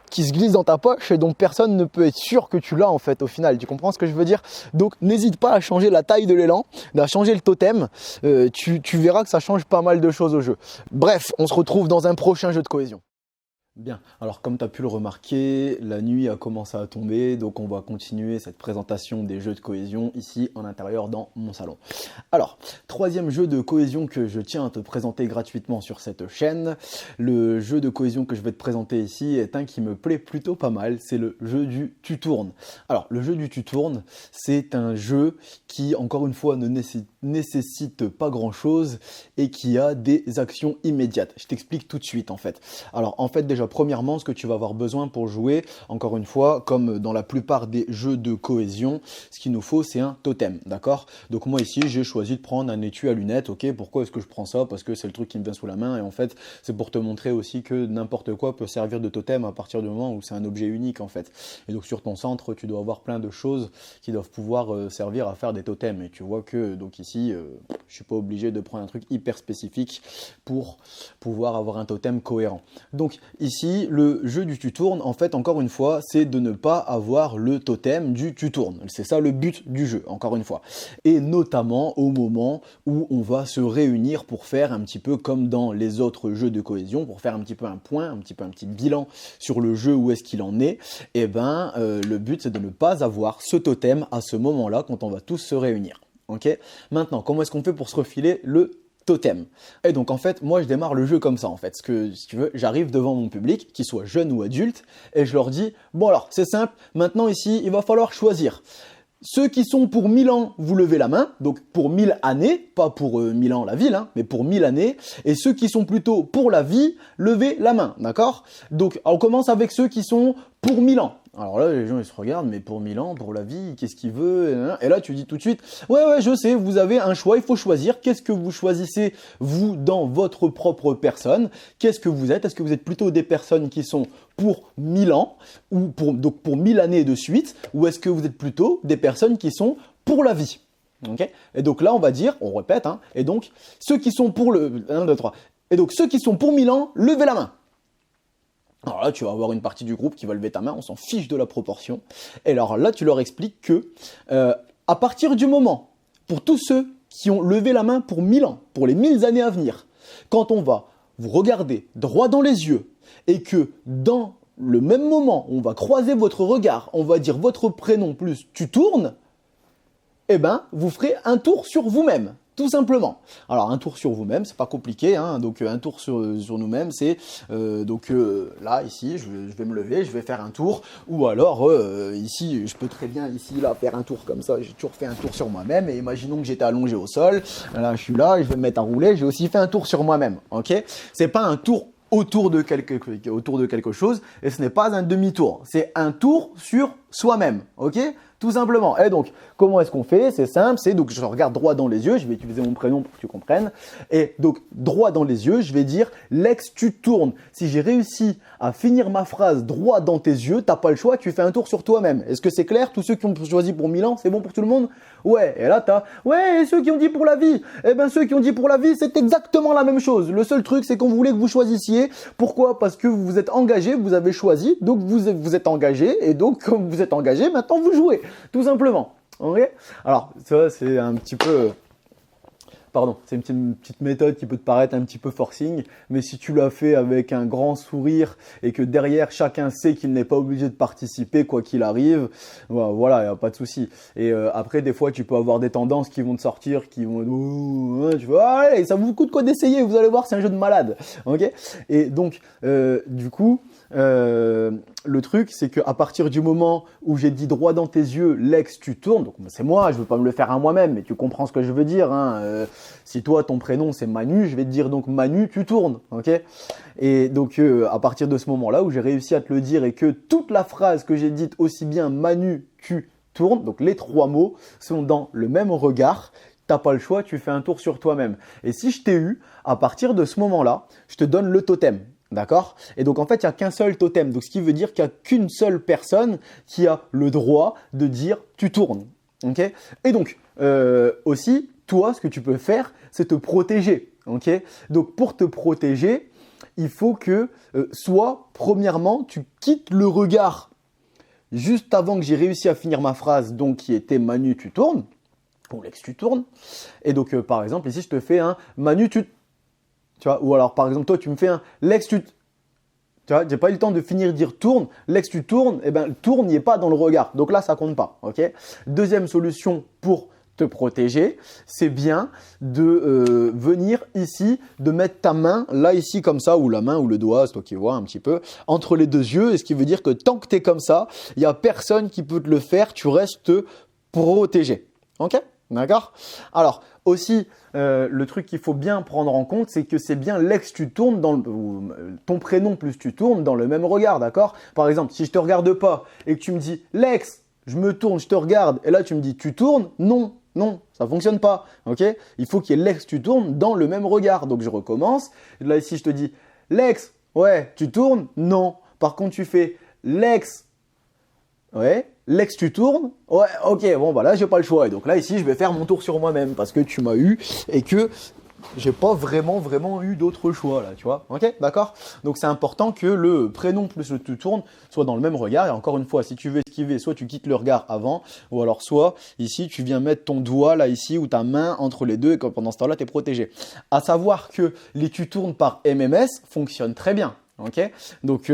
qui se glisse dans ta poche et dont personne ne peut être sûr que tu l'as en fait au final. Tu comprends ce que je veux dire? Donc n'hésite pas à changer la taille de l'élan, à changer le totem. Tu verras que ça change pas mal de choses au jeu. Bref, on se retrouve dans un prochain jeu de cohésion. Bien, alors comme tu as pu le remarquer, la nuit a commencé à tomber, donc on va continuer cette présentation des jeux de cohésion ici en intérieur dans mon salon. Alors, troisième jeu de cohésion que je tiens à te présenter gratuitement sur cette chaîne. Le jeu de cohésion que je vais te présenter ici est un qui me plaît plutôt pas mal, c'est le jeu du tu tournes. Alors, le jeu du tu tournes, c'est un jeu qui, encore une fois, ne nécessite pas grand chose et qui a des actions immédiates. Je t'explique tout de suite en fait. Alors, en fait, déjà, premièrement, ce que tu vas avoir besoin pour jouer, encore une fois, comme dans la plupart des jeux de cohésion, ce qu'il nous faut, c'est un totem, d'accord? Donc moi ici, j'ai choisi de prendre un étui à lunettes, ok? Pourquoi est-ce que je prends ça? Parce que c'est le truc qui me vient sous la main et en fait, c'est pour te montrer aussi que n'importe quoi peut servir de totem à partir du moment où c'est un objet unique en fait. Et donc sur ton centre, tu dois avoir plein de choses qui doivent pouvoir servir à faire des totems. Et tu vois que donc ici, je suis pas obligé de prendre un truc hyper spécifique pour pouvoir avoir un totem cohérent. Donc ici, le jeu du tu tournes, en fait, encore une fois, c'est de ne pas avoir le totem du tu tournes. C'est ça le but du jeu, encore une fois. Et notamment au moment où on va se réunir pour faire un petit peu comme dans les autres jeux de cohésion, pour faire un petit peu un point, un petit bilan sur le jeu, où est-ce qu'il en est. Et ben, le but, c'est de ne pas avoir ce totem à ce moment-là, quand on va tous se réunir. Ok? Maintenant, comment est-ce qu'on fait pour se refiler le totem? Et donc en fait, moi je démarre le jeu comme ça en fait. Parce que si tu veux, j'arrive devant mon public, qu'il soit jeune ou adulte, et je leur dis, bon alors c'est simple, maintenant ici il va falloir choisir. Ceux qui sont pour 1000 ans, vous levez la main, donc pour 1000 années, pas pour 1000 ans la ville, hein, mais pour 1000 années. Et ceux qui sont plutôt pour la vie, levez la main, d'accord? Donc on commence avec ceux qui sont pour 1000 ans. Alors là, les gens, ils se regardent, mais pour 1000 ans, pour la vie, qu'est-ce qu'il veut? Et là, tu dis tout de suite, ouais, je sais, vous avez un choix, il faut choisir. Qu'est-ce que vous choisissez, vous, dans votre propre personne? Qu'est-ce que vous êtes? Est-ce que vous êtes plutôt des personnes qui sont pour 1000 ans, ou donc pour 1000 années de suite, ou est-ce que vous êtes plutôt des personnes qui sont pour la vie? Okay. Et donc là, on va dire, on répète, hein, et donc, ceux qui sont pour le... 1, 2, 3. Et donc, ceux qui sont pour 1000 ans, levez la main. Alors là, tu vas avoir une partie du groupe qui va lever ta main, on s'en fiche de la proportion. Et alors là, tu leur expliques que à partir du moment, pour tous ceux qui ont levé la main pour 1000 ans, pour les 1000 années à venir, quand on va vous regarder droit dans les yeux et que dans le même moment, on va croiser votre regard, on va dire votre prénom plus tu tournes, eh ben, vous ferez un tour sur vous-même. Tout simplement. Alors un tour sur vous-même, c'est pas compliqué, hein. Donc un tour sur nous-mêmes, c'est là ici, je vais me lever, je vais faire un tour, ou alors ici, je peux très bien ici là faire un tour comme ça. J'ai toujours fait un tour sur moi-même. Et imaginons que j'étais allongé au sol, là je suis là, je vais me mettre à rouler, j'ai aussi fait un tour sur moi-même. Ok, c'est pas un tour autour de quelque chose, et ce n'est pas un demi-tour, c'est un tour sur soi-même. Ok. Tout simplement. Et donc, comment est-ce qu'on fait? C'est simple, c'est donc je regarde droit dans les yeux, je vais utiliser mon prénom pour que tu comprennes. Et donc, droit dans les yeux, je vais dire Lex, tu tournes. Si j'ai réussi à finir ma phrase droit dans tes yeux, t'as pas le choix, tu fais un tour sur toi-même. Est-ce que c'est clair? Tous ceux qui ont choisi pour 1000 ans, c'est bon pour tout le monde? Ouais. Et là, ouais, et ceux qui ont dit pour la vie? Eh ben, ceux qui ont dit pour la vie, c'est exactement la même chose. Le seul truc, c'est qu'on voulait que vous choisissiez. Pourquoi? Parce que vous vous êtes engagé, vous avez choisi, donc vous êtes engagé, et donc, comme vous êtes engagé, maintenant vous jouez. Tout simplement. Ok. Alors, ça, c'est un petit peu pardon, c'est une petite méthode qui peut te paraître un petit peu forcing, mais si tu l'as fait avec un grand sourire et que derrière chacun sait qu'il n'est pas obligé de participer quoi qu'il arrive, voilà, il n'y a pas de souci. Et après, des fois, tu peux avoir des tendances qui vont te sortir, qui vont, tu vois, allez, ça vous coûte quoi d'essayer, vous allez voir, c'est un jeu de malade, ok? Et donc, du coup, le truc, c'est qu'à partir du moment où j'ai dit droit dans tes yeux, Lex, tu tournes, donc c'est moi, je veux pas me le faire à moi-même, mais tu comprends ce que je veux dire, hein. Si toi, ton prénom, c'est Manu, je vais te dire donc Manu, tu tournes, ok? Et donc, à partir de ce moment-là où j'ai réussi à te le dire et que toute la phrase que j'ai dite, aussi bien Manu, tu tournes, donc les 3 mots sont dans le même regard, t'as pas le choix, tu fais un tour sur toi-même. Et si je t'ai eu, à partir de ce moment-là, je te donne le totem. D'accord? Et donc, en fait, il n'y a qu'un seul totem. Donc, ce qui veut dire qu'il n'y a qu'une seule personne qui a le droit de dire tu tournes. Ok? Et donc, aussi, toi, ce que tu peux faire, c'est te protéger. Ok? Donc, pour te protéger, il faut que, soit, premièrement, tu quittes le regard juste avant que j'ai réussi à finir ma phrase, donc qui était Manu, tu tournes, ou Lex, tu tournes. Et donc, par exemple, ici, je te fais un Manu, tu vois, ou alors par exemple, toi, tu me fais un Lex, tu vois, j'ai pas eu le temps de finir de dire tourne, Lex, tu tournes, et ben, le tourne n'est pas dans le regard. Donc là, ça compte pas, ok? Deuxième solution pour te protéger, c'est bien de venir ici, de mettre ta main là, ici, comme ça, ou la main ou le doigt, c'est toi qui vois un petit peu, entre les deux yeux. Et ce qui veut dire que tant que tu es comme ça, il n'y a personne qui peut te le faire, tu restes protégé. Ok? D'accord? Alors, aussi, le truc qu'il faut bien prendre en compte, c'est que c'est bien Lex, tu tournes ton prénom plus tu tournes dans le même regard, d'accord? Par exemple, si je te regarde pas et que tu me dis Lex, je me tourne, je te regarde, et là tu me dis tu tournes, non, ça fonctionne pas, ok? Il faut qu'il y ait Lex, tu tournes dans le même regard. Donc je recommence. Là ici je te dis Lex, ouais, tu tournes, non. Par contre tu fais Lex, ouais. Lex, tu tournes? Ouais, ok, bon, bah là, j'ai pas le choix. Et donc là, ici, je vais faire mon tour sur moi-même parce que tu m'as eu et que j'ai pas vraiment eu d'autre choix là, tu vois. Ok, d'accord? Donc c'est important que le prénom plus le tu tournes soit dans le même regard. Et encore une fois, si tu veux esquiver, soit tu quittes le regard avant, ou alors soit ici, tu viens mettre ton doigt là, ici, ou ta main entre les deux et que pendant ce temps-là, tu es protégé. À savoir que les tu tournes par MMS fonctionnent très bien. Ok, donc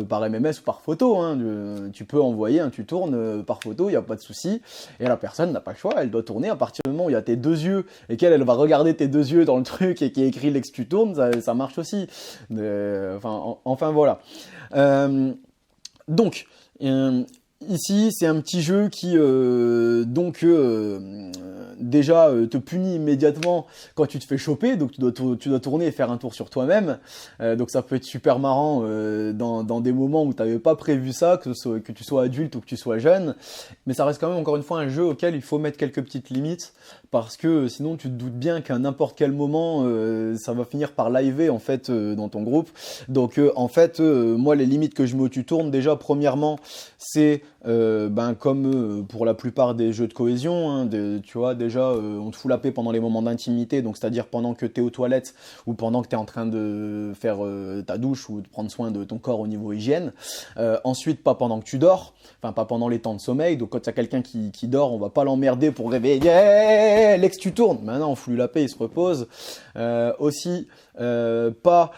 par MMS ou par photo, hein, tu peux envoyer un tu tournes par photo, il n'y a pas de souci. Et la personne n'a pas le choix, elle doit tourner à partir du moment où il y a tes deux yeux et qu'elle va regarder tes deux yeux dans le truc et qui est écrit Lex tu tournes, ça marche aussi. Enfin voilà. Donc ici c'est un petit jeu qui déjà te punit immédiatement quand tu te fais choper, donc tu dois tourner et faire un tour sur toi-même. Donc ça peut être super marrant dans des moments où tu n'avais pas prévu ça, que tu sois adulte ou que tu sois jeune. Mais ça reste quand même encore une fois un jeu auquel il faut mettre quelques petites limites parce que sinon tu te doutes bien qu'à n'importe quel moment ça va finir par liver en fait dans ton groupe. Donc en fait moi les limites que je me tourne déjà premièrement c'est comme pour la plupart des jeux de cohésion, hein, tu vois, déjà on te fout la paix pendant les moments d'intimité, donc c'est-à-dire pendant que tu es aux toilettes ou pendant que tu es en train de faire ta douche ou de prendre soin de ton corps au niveau hygiène. Ensuite, pas pendant que tu dors, enfin pas pendant les temps de sommeil, donc quand il y a quelqu'un qui dort, on va pas l'emmerder pour réveiller, yeah, Lex tu tournes, maintenant on fout lui la paix, il se repose. Aussi, pas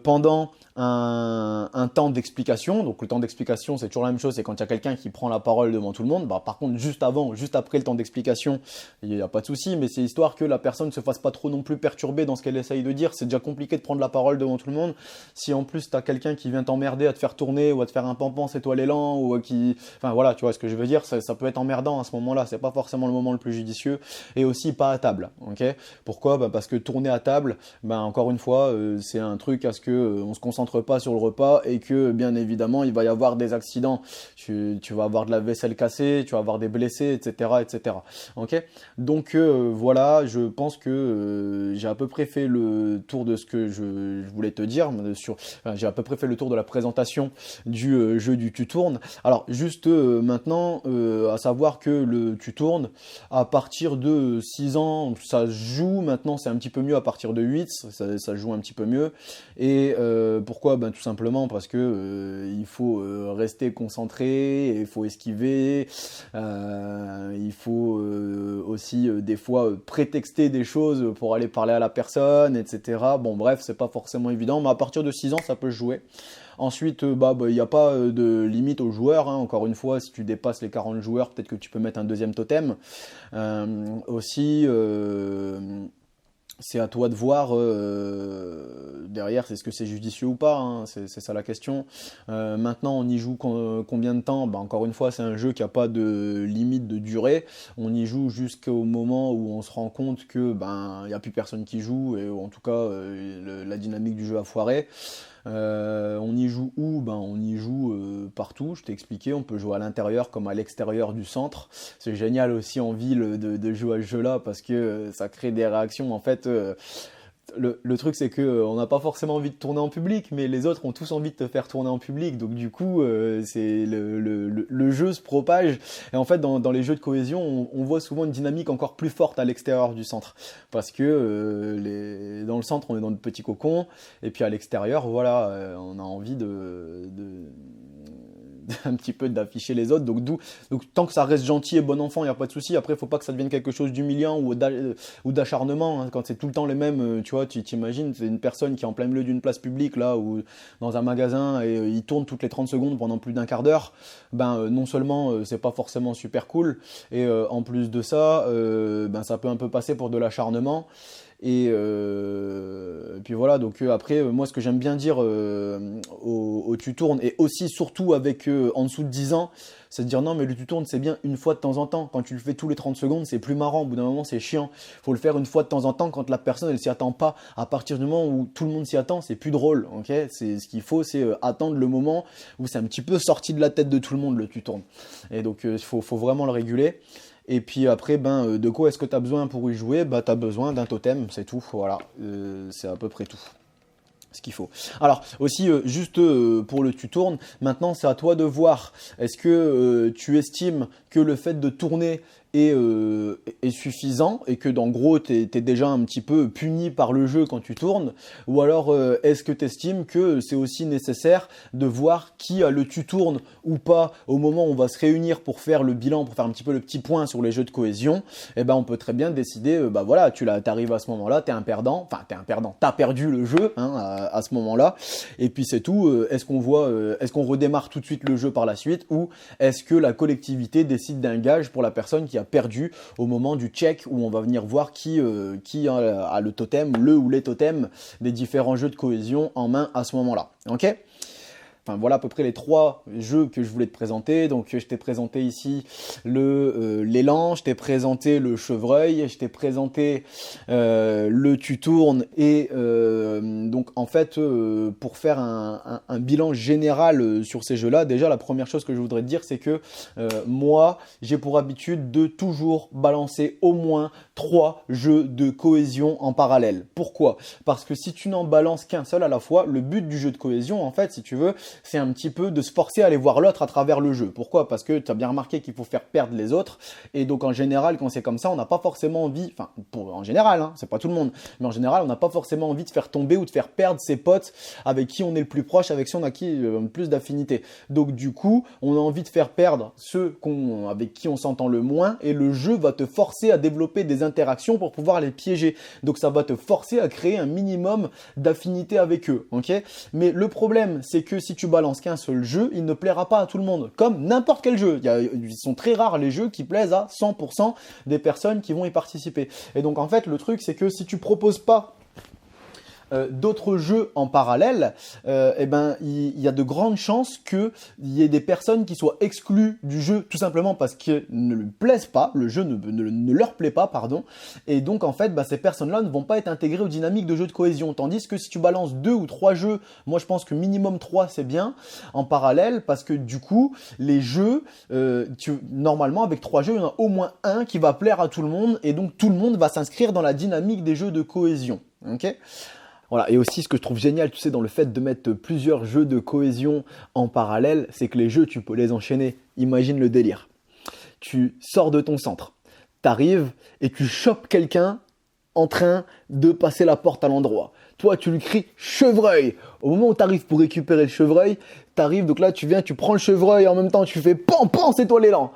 pendant un temps d'explication. Donc le temps d'explication c'est toujours la même chose, c'est quand il y a quelqu'un qui prend la parole devant tout le monde. Par contre juste avant, juste après le temps d'explication, il n'y a pas de souci, mais c'est histoire que la personne ne se fasse pas trop non plus perturber dans ce qu'elle essaye de dire. C'est déjà compliqué de prendre la parole devant tout le monde. Si en plus tu as quelqu'un qui vient t'emmerder à te faire tourner ou à te faire un pampan, c'est toi l'élan, ou enfin voilà, tu vois ce que je veux dire, ça peut être emmerdant à ce moment-là, c'est pas forcément le moment le plus judicieux. Et aussi pas à table, ok? Pourquoi? Parce que tourner à table, encore une fois, c'est un truc à ce que on se concentre pas sur le repas et que bien évidemment il va y avoir des accidents, tu vas avoir de la vaisselle cassée, tu vas avoir des blessés, etc. Ok, donc voilà, je pense que j'ai à peu près fait le tour de ce que je voulais te dire j'ai à peu près fait le tour de la présentation du jeu du tu tournes. Alors juste maintenant à savoir que le tu tournes à partir de 6 ans ça se joue, maintenant c'est un petit peu mieux à partir de 8, ça joue un petit peu mieux, et Pourquoi? Tout simplement parce que il faut rester concentré, il faut esquiver, il faut aussi des fois prétexter des choses pour aller parler à la personne, etc. Bon bref, c'est pas forcément évident, mais à partir de 6 ans, ça peut se jouer. Ensuite, il n'y a pas de limite aux joueurs, hein. Encore une fois, si tu dépasses les 40 joueurs, peut-être que tu peux mettre un deuxième totem. Aussi, c'est à toi de voir derrière, est-ce que c'est judicieux ou pas, hein, c'est ça la question. Maintenant, on y joue combien de temps? Encore une fois, c'est un jeu qui n'a pas de limite de durée. On y joue jusqu'au moment où on se rend compte que il n'y a plus personne qui joue, et en tout cas, la dynamique du jeu a foiré. On y joue où? On y joue partout, je t'ai expliqué, on peut jouer à l'intérieur comme à l'extérieur du centre. C'est génial aussi en ville de jouer à ce jeu-là parce que ça crée des réactions. En fait, le truc c'est que on n'a pas forcément envie de tourner en public, mais les autres ont tous envie de te faire tourner en public. Donc du coup, c'est le jeu se propage. Et en fait, dans les jeux de cohésion, on voit souvent une dynamique encore plus forte à l'extérieur du centre, parce que dans le centre, on est dans de petits cocons, et puis à l'extérieur, voilà, on a envie un petit peu d'afficher les autres, donc tant que ça reste gentil et bon enfant, il n'y a pas de souci. Après, il ne faut pas que ça devienne quelque chose d'humiliant ou d'acharnement, hein. Quand c'est tout le temps les mêmes, tu vois, tu t'imagines, c'est une personne qui est en plein milieu d'une place publique là, ou dans un magasin, et il tourne toutes les 30 secondes pendant plus d'un quart d'heure, non seulement c'est pas forcément super cool, et en plus de ça, ça peut un peu passer pour de l'acharnement. Et puis voilà, donc après, moi ce que j'aime bien dire au tu tournes, et aussi surtout avec en dessous de 10 ans, c'est de dire non mais le tu tournes c'est bien une fois de temps en temps. Quand tu le fais tous les 30 secondes, c'est plus marrant, au bout d'un moment c'est chiant. Faut le faire une fois de temps en temps quand la personne elle s'y attend pas. À partir du moment où tout le monde s'y attend, c'est plus drôle, ok? C'est ce qu'il faut, c'est attendre le moment où c'est un petit peu sorti de la tête de tout le monde le tu tournes. Et donc faut vraiment le réguler. Et puis après, de quoi est-ce que tu as besoin pour y jouer? Tu as besoin d'un totem, c'est tout. Voilà, c'est à peu près tout ce qu'il faut. Alors aussi, juste pour le tu tournes, maintenant c'est à toi de voir. Est-ce que tu estimes que le fait de tourner est suffisant, et que en gros tu es déjà un petit peu puni par le jeu quand tu tournes, ou alors est-ce que tu estimes que c'est aussi nécessaire de voir qui a le tu tournes ou pas au moment où on va se réunir pour faire le bilan, pour faire un petit peu le petit point sur les jeux de cohésion? On peut très bien décider, voilà, tu arrives à ce moment-là, t'es un perdant, t'as perdu le jeu, hein, à ce moment-là, et puis c'est tout. Est-ce qu'on redémarre tout de suite le jeu par la suite, ou est-ce que la collectivité décide d'un gage pour la personne qui a perdu au moment du check, où on va venir voir qui a le totem, le ou les totems des différents jeux de cohésion en main à ce moment-là. Ok ? Voilà à peu près les 3 jeux que je voulais te présenter. Donc je t'ai présenté ici l'élan, je t'ai présenté le chevreuil, je t'ai présenté le tu tournes, et donc en fait pour faire un bilan général sur ces jeux-là, déjà la première chose que je voudrais te dire, c'est que moi j'ai pour habitude de toujours balancer au moins 3 jeux de cohésion en parallèle. Pourquoi? Parce que si tu n'en balances qu'un seul à la fois, le but du jeu de cohésion, en fait, si tu veux, c'est un petit peu de se forcer à aller voir l'autre à travers le jeu. Pourquoi? Parce que tu as bien remarqué qu'il faut faire perdre les autres, et donc en général quand c'est comme ça, on n'a pas forcément envie, en général, hein, c'est pas tout le monde, mais en général on n'a pas forcément envie de faire tomber ou de faire perdre ses potes avec qui on est le plus proche, avec qui on a le plus d'affinité. Donc du coup, on a envie de faire perdre ceux avec qui on s'entend le moins, et le jeu va te forcer à développer des interactions pour pouvoir les piéger. Donc ça va te forcer à créer un minimum d'affinité avec eux, ok? Mais le problème, c'est que si tu balances qu'un seul jeu, il ne plaira pas à tout le monde, comme n'importe quel jeu. Ils sont très rares les jeux qui plaisent à 100% des personnes qui vont y participer. Et donc en fait, le truc, c'est que si tu proposes pas d'autres jeux en parallèle, il y a de grandes chances qu'il y ait des personnes qui soient exclues du jeu, tout simplement parce qu'ils ne lui plaisent pas, le jeu ne leur plaît pas, pardon, et donc en fait ces personnes-là ne vont pas être intégrées aux dynamiques de jeux de cohésion. Tandis que si tu balances 2 ou 3 jeux, moi je pense que minimum 3 c'est bien en parallèle, parce que du coup les jeux, normalement avec 3 jeux, il y en a au moins un qui va plaire à tout le monde, et donc tout le monde va s'inscrire dans la dynamique des jeux de cohésion. Ok ? Voilà, et aussi ce que je trouve génial, tu sais, dans le fait de mettre plusieurs jeux de cohésion en parallèle, c'est que les jeux, tu peux les enchaîner. Imagine le délire. Tu sors de ton centre, t'arrives et tu chopes quelqu'un en train de passer la porte à l'endroit. Toi, tu lui cries chevreuil. Au moment où tu arrives pour récupérer le chevreuil, tu arrives, donc là, tu viens, tu prends le chevreuil, en même temps, tu fais pan, pan, c'est toi l'élan.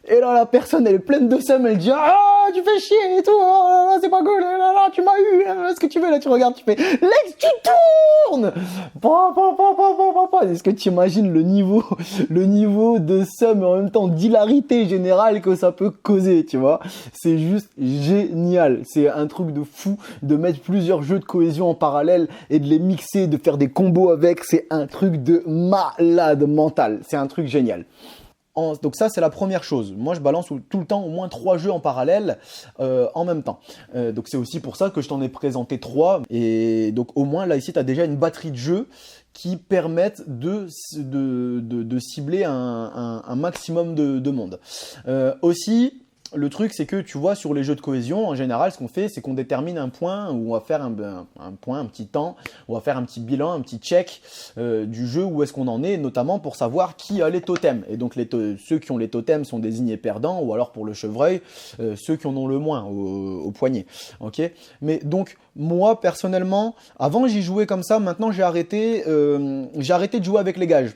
Et là, la personne, elle est pleine de seum, elle dit ah, tu fais chier et tout, oh là là, c'est pas cool, là là, tu m'as eu, ce que tu veux, là, tu regardes, tu fais Lex, tu tournes. Est-ce que tu imagines le niveau de seum et en même temps d'hilarité générale que ça peut causer, tu vois? C'est juste génial. C'est un truc de fou de mettre plusieurs jeux de cohésion en parallèle et de les mixer, de faire des combos avec. C'est un truc de malade mental. C'est un truc génial. Donc ça, c'est la première chose. Moi, je balance tout le temps au moins 3 jeux en parallèle en même temps. Donc c'est aussi pour ça que je t'en ai présenté 3. Et donc au moins, là, ici, tu as déjà une batterie de jeux qui permettent de cibler un maximum de monde. Aussi, le truc, c'est que tu vois, sur les jeux de cohésion, en général, ce qu'on fait, c'est qu'on détermine un point où on va faire un point, un petit temps, on va faire un petit bilan, un petit check du jeu, où est-ce qu'on en est, notamment pour savoir qui a les totems. Et donc, ceux qui ont les totems sont désignés perdants, ou alors pour le chevreuil, ceux qui en ont le moins au poignet. Okay, mais donc, moi, personnellement, avant, j'y jouais comme ça. Maintenant, j'ai arrêté de jouer avec les gages.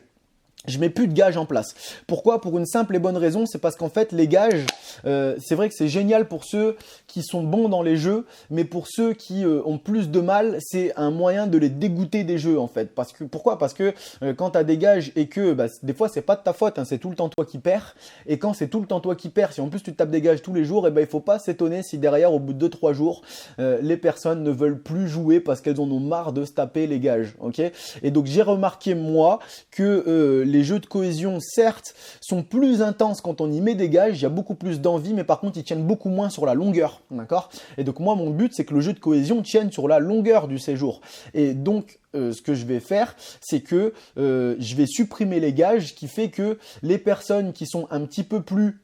Je mets plus de gages en place. Pourquoi? Pour une simple et bonne raison, c'est parce qu'en fait les gages, c'est vrai que c'est génial pour ceux qui sont bons dans les jeux, mais pour ceux qui ont plus de mal, c'est un moyen de les dégoûter des jeux en fait. Pourquoi? Parce que quand tu as des gages et que des fois c'est pas de ta faute, hein, c'est tout le temps toi qui perds. Et quand c'est tout le temps toi qui perds, si en plus tu tapes des gages tous les jours, il faut pas s'étonner si derrière au bout de 2-3 jours, les personnes ne veulent plus jouer parce qu'elles en ont marre de se taper les gages. Okay, et donc j'ai remarqué moi que les jeux de cohésion, certes, sont plus intenses quand on y met des gages, il y a beaucoup plus d'envie, mais par contre, ils tiennent beaucoup moins sur la longueur, d'accord? Et donc moi, mon but, c'est que le jeu de cohésion tienne sur la longueur du séjour. Et donc, ce que je vais faire, c'est que je vais supprimer les gages, qui fait que les personnes qui sont un petit peu plus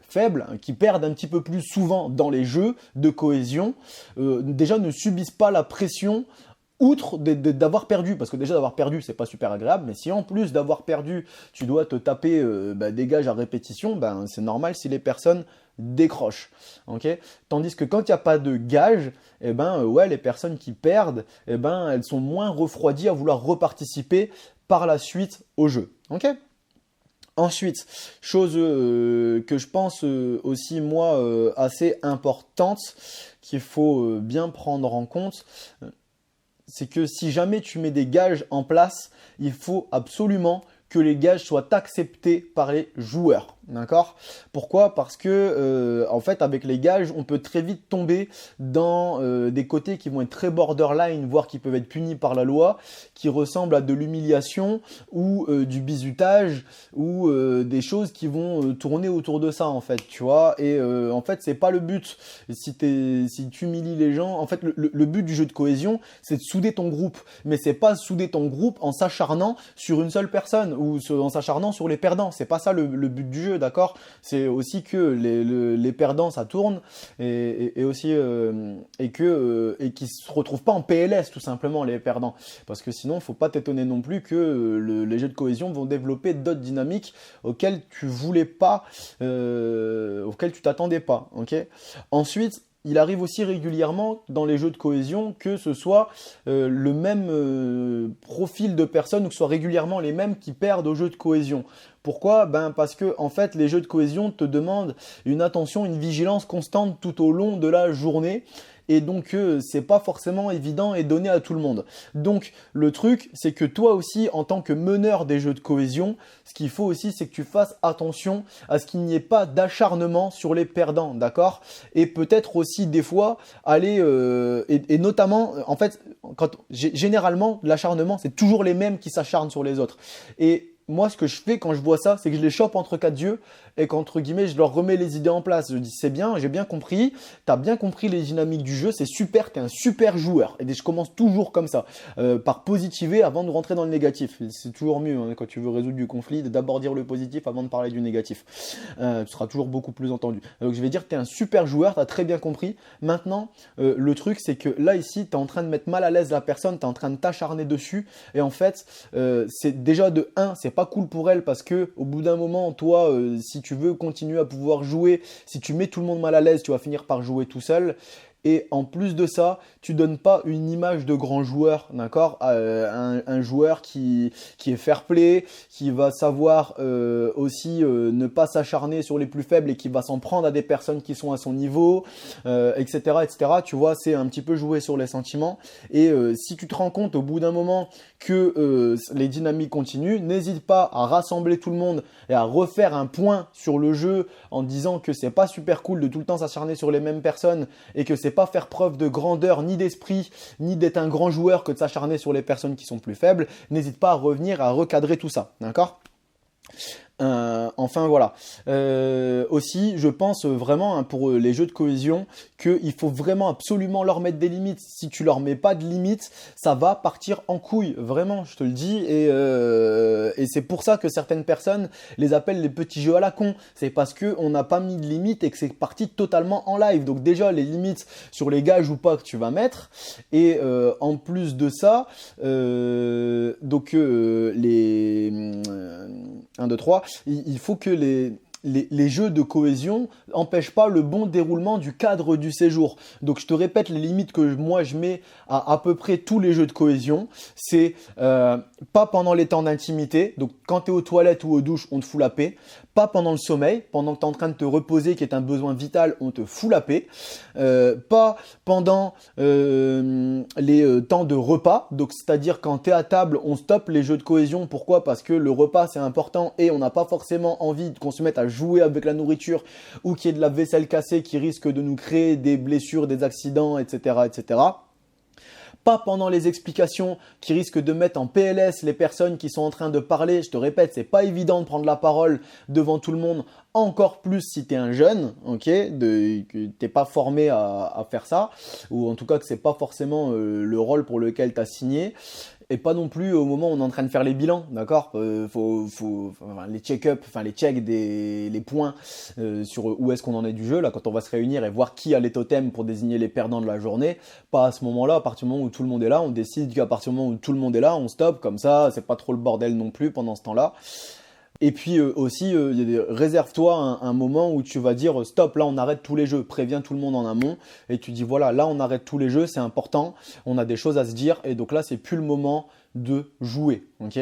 faibles, qui perdent un petit peu plus souvent dans les jeux de cohésion, déjà ne subissent pas la pression outre d'avoir perdu, parce que déjà d'avoir perdu c'est pas super agréable, mais si en plus d'avoir perdu tu dois te taper des gages à répétition, c'est normal si les personnes décrochent. Okay, tandis que quand il n'y a pas de gage, les personnes qui perdent, elles sont moins refroidies à vouloir reparticiper par la suite au jeu. Okay, ensuite, chose que je pense aussi moi assez importante, qu'il faut bien prendre en compte, c'est que si jamais tu mets des gages en place, il faut absolument que les gages soient acceptés par les joueurs. D'accord? Pourquoi? Parce que en fait avec les gages on peut très vite tomber dans des côtés qui vont être très borderline, voire qui peuvent être punis par la loi, qui ressemblent à de l'humiliation ou du bizutage ou des choses qui vont tourner autour de ça en fait, tu vois. Et en fait c'est pas le but. Si tu humilies les gens, en fait le but du jeu de cohésion c'est de souder ton groupe, mais c'est pas souder ton groupe en s'acharnant sur une seule personne ou en s'acharnant sur les perdants. C'est pas ça le but du jeu. D'accord, c'est aussi que les perdants ça tourne et aussi et qu'ils se retrouvent pas en PLS tout simplement les perdants, parce que sinon faut pas t'étonner non plus que les jeux de cohésion vont développer d'autres dynamiques auxquelles tu voulais pas, auxquelles tu t'attendais pas. Ok. Ensuite, il arrive aussi régulièrement dans les jeux de cohésion que ce soit le même profil de personnes ou que ce soit régulièrement les mêmes qui perdent aux jeux de cohésion. Pourquoi? Parce que en fait, les jeux de cohésion te demandent une attention, une vigilance constante tout au long de la journée. Et donc, c'est pas forcément évident et donné à tout le monde. Donc, le truc, c'est que toi aussi, en tant que meneur des jeux de cohésion, ce qu'il faut aussi, c'est que tu fasses attention à ce qu'il n'y ait pas d'acharnement sur les perdants, d'accord? Et peut-être aussi des fois aller et notamment, en fait, généralement, l'acharnement, c'est toujours les mêmes qui s'acharnent sur les autres. Et moi, ce que je fais quand je vois ça, c'est que je les chope entre quatre yeux et qu'entre guillemets, je leur remets les idées en place. Je dis, c'est bien, j'ai bien compris, t'as bien compris les dynamiques du jeu, c'est super, t'es un super joueur. Et je commence toujours comme ça, par positiver avant de rentrer dans le négatif. C'est toujours mieux hein, quand tu veux résoudre du conflit, d'abord dire le positif avant de parler du négatif. Tu seras toujours beaucoup plus entendu. Donc je vais dire, t'es un super joueur, t'as très bien compris. Maintenant, le truc, c'est que là, ici, t'es en train de mettre mal à l'aise la personne, t'es en train de t'acharner dessus. Et en fait, c'est déjà de 1, c'est pas cool pour elle parce que au bout d'un moment, toi, si tu veux continuer à pouvoir jouer, si tu mets tout le monde mal à l'aise, tu vas finir par jouer tout seul. Et en plus de ça, tu donnes pas une image de grand joueur, d'accord? Un joueur qui est fair play, qui va savoir aussi ne pas s'acharner sur les plus faibles et qui va s'en prendre à des personnes qui sont à son niveau, etc., etc. Tu vois, c'est un petit peu jouer sur les sentiments. Et si tu te rends compte au bout d'un moment que les dynamiques continuent, n'hésite pas à rassembler tout le monde et à refaire un point sur le jeu en disant que c'est pas super cool de tout le temps s'acharner sur les mêmes personnes et que c'est pas faire preuve de grandeur ni d'esprit ni d'être un grand joueur que de s'acharner sur les personnes qui sont plus faibles. N'hésite pas à revenir à recadrer tout ça, d'accord? Enfin voilà. Aussi, je pense vraiment pour les jeux de cohésion qu'il faut vraiment absolument leur mettre des limites. Si tu leur mets pas de limites, ça va partir en couille. Vraiment, je te le dis. Et c'est pour ça que certaines personnes les appellent les petits jeux à la con. C'est parce que on n'a pas mis de limites et que c'est parti totalement en live. Donc déjà les limites sur les gages ou pas que tu vas mettre. Et en plus de ça, les 1, 2, 3. Il faut que les jeux de cohésion n'empêchent pas le bon déroulement du cadre du séjour. Donc je te répète les limites que moi je mets à peu près tous les jeux de cohésion. C'est pas pendant les temps d'intimité. Donc quand tu es aux toilettes ou aux douches, on te fout la paix. Pas pendant le sommeil, pendant que tu es en train de te reposer, qui est un besoin vital, on te fout la paix. Pas pendant les temps de repas. Donc c'est-à-dire quand tu es à table, on stoppe les jeux de cohésion. Pourquoi? Parce que le repas c'est important et on n'a pas forcément envie qu'on se mette à jouer avec la nourriture ou qu'il y ait de la vaisselle cassée qui risque de nous créer des blessures, des accidents, etc., etc. Pas pendant les explications qui risquent de mettre en PLS les personnes qui sont en train de parler. Je te répète, c'est pas évident de prendre la parole devant tout le monde, encore plus si tu es un jeune, ok, que t'es pas formé à faire ça, ou en tout cas que c'est pas forcément le rôle pour lequel tu as signé. Et pas non plus au moment où on est en train de faire les bilans, d'accord? Les check-up, enfin les checks les points sur où est-ce qu'on en est du jeu, là, quand on va se réunir et voir qui a les totems pour désigner les perdants de la journée. Pas à ce moment-là, à partir du moment où tout le monde est là, on décide qu'à partir du moment où tout le monde est là, on stoppe, comme ça, c'est pas trop le bordel non plus pendant ce temps-là. Et puis aussi, réserve-toi un moment où tu vas dire stop, là on arrête tous les jeux, préviens tout le monde en amont et tu dis voilà, là on arrête tous les jeux, c'est important, on a des choses à se dire et donc là c'est plus le moment de jouer, ok?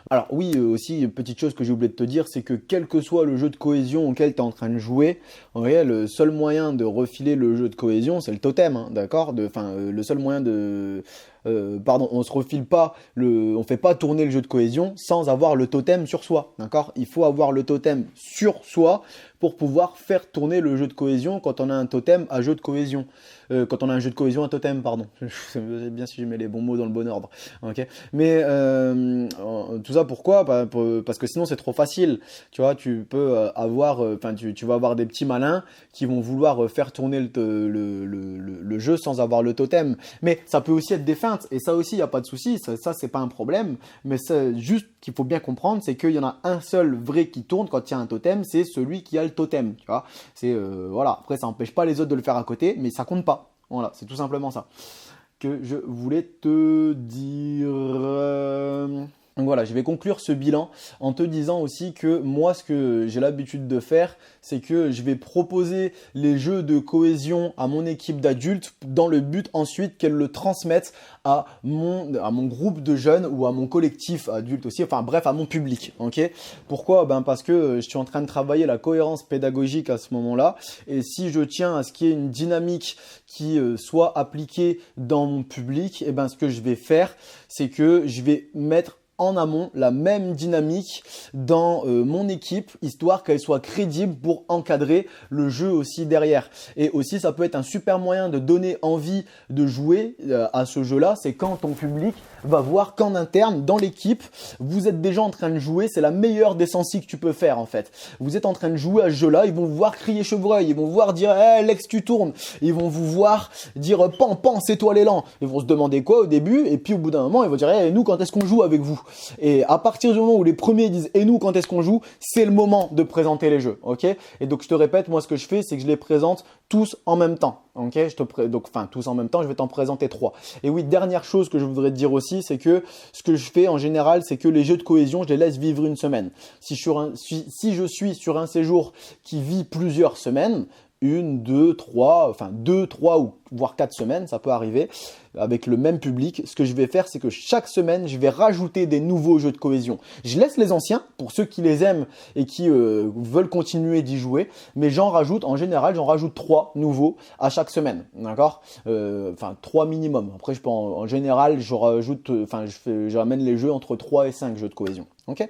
Alors oui, aussi, une petite chose que j'ai oublié de te dire, c'est que quel que soit le jeu de cohésion auquel tu es en train de jouer, en réel, le seul moyen de refiler le jeu de cohésion, c'est le totem, hein, d'accord? Le seul moyen de... on se refile pas, on fait pas tourner le jeu de cohésion sans avoir le totem sur soi, d'accord? Il faut avoir le totem sur soi pour pouvoir faire tourner le jeu de cohésion quand on a un totem à jeu de cohésion. Quand on a un jeu de cohésion à totem, pardon. C'est bien si je mets les bons mots dans le bon ordre. Okay. Mais tout ça pourquoi? Parce que sinon c'est trop facile. Tu vois, tu peux avoir, tu vas avoir des petits malins qui vont vouloir faire tourner le jeu sans avoir le totem. Mais ça peut aussi être des feintes et ça aussi il y a pas de souci. Ça c'est pas un problème. Mais juste qu'il faut bien comprendre, c'est qu'il y en a un seul vrai qui tourne quand il y a un totem, c'est celui qui a le totem. Tu vois, c'est voilà. Après ça n'empêche pas les autres de le faire à côté, mais ça compte pas. Voilà, c'est tout simplement ça que je voulais te dire. Donc voilà, je vais conclure ce bilan en te disant aussi que moi, ce que j'ai l'habitude de faire, c'est que je vais proposer les jeux de cohésion à mon équipe d'adultes dans le but ensuite qu'elle le transmette à mon groupe de jeunes ou à mon collectif adulte aussi, enfin bref, à mon public. Okay? Pourquoi? Parce que je suis en train de travailler la cohérence pédagogique à ce moment-là et si je tiens à ce qu'il y ait une dynamique qui soit appliquée dans mon public, et ce que je vais faire, c'est que je vais mettre en amont la même dynamique dans mon équipe, histoire qu'elle soit crédible pour encadrer le jeu aussi derrière. Et aussi, ça peut être un super moyen de donner envie de jouer à ce jeu-là, c'est quand ton public va voir qu'en interne, dans l'équipe, vous êtes déjà en train de jouer, c'est la meilleure des sensi que tu peux faire en fait. Vous êtes en train de jouer à ce jeu-là, ils vont vous voir crier chevreuil, ils vont vous voir dire hey, Lex tu tournes, ils vont vous voir dire pan pan c'est toi l'élan. Ils vont se demander quoi au début et puis au bout d'un moment ils vont dire hey, nous quand est-ce qu'on joue avec vous? Et à partir du moment où les premiers disent et nous quand est-ce qu'on joue, c'est le moment de présenter les jeux, ok? Et donc je te répète, moi ce que je fais c'est que je les présente tous en même temps, ok? Tous en même temps, je vais t'en présenter 3. Et oui, dernière chose que je voudrais te dire aussi, c'est que ce que je fais en général, c'est que les jeux de cohésion, je les laisse vivre une semaine. Si je suis sur un séjour qui vit plusieurs semaines, 2, 3 ou voire 4 semaines, ça peut arriver, avec le même public. Ce que je vais faire, c'est que chaque semaine, je vais rajouter des nouveaux jeux de cohésion. Je laisse les anciens pour ceux qui les aiment et qui veulent continuer d'y jouer, mais en général, j'en rajoute 3 nouveaux à chaque semaine, d'accord ? 3 minimum. Après, en général, je ramène les jeux entre 3 et 5 jeux de cohésion, ok ?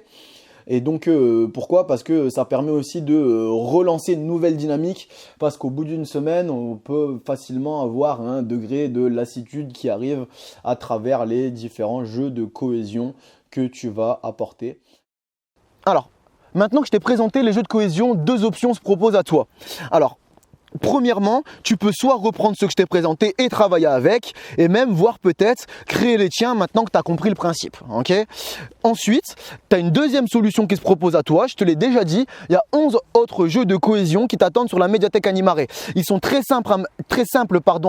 Et donc, pourquoi ? Parce que ça permet aussi de relancer une nouvelle dynamique, parce qu'au bout d'une semaine, on peut facilement avoir un degré de lassitude qui arrive à travers les différents jeux de cohésion que tu vas apporter. Alors, maintenant que je t'ai présenté les jeux de cohésion, 2 options se proposent à toi. Alors, premièrement, tu peux soit reprendre ce que je t'ai présenté et travailler avec, et même voir peut-être créer les tiens maintenant que tu as compris le principe. Okay ? Ensuite, tu as une deuxième solution qui se propose à toi. Je te l'ai déjà dit, il y a 11 autres jeux de cohésion qui t'attendent sur la médiathèque Animare. Ils sont très simples à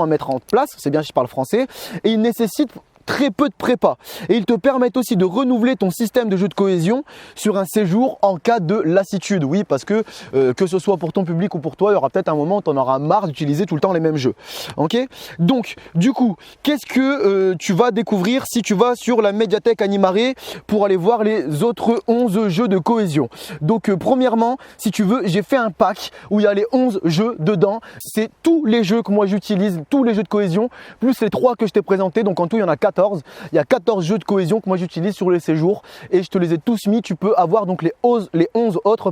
mettre en place, c'est bien si je parle français, et ils nécessitent très peu de prépa, et ils te permettent aussi de renouveler ton système de jeu de cohésion sur un séjour en cas de lassitude. Oui, parce que ce soit pour ton public ou pour toi, il y aura peut-être un moment où tu en auras marre d'utiliser tout le temps les mêmes jeux. Ok ? Donc, du coup, qu'est-ce que tu vas découvrir si tu vas sur la médiathèque Animare pour aller voir les autres 11 jeux de cohésion ? Donc, premièrement, si tu veux, j'ai fait un pack où il y a les 11 jeux dedans. C'est tous les jeux que moi j'utilise, tous les jeux de cohésion, plus les 3 que je t'ai présentés. Donc, en tout, il y en a 14. Il y a 14 jeux de cohésion que moi j'utilise sur les séjours, et je te les ai tous mis. Tu peux avoir donc les 11 autres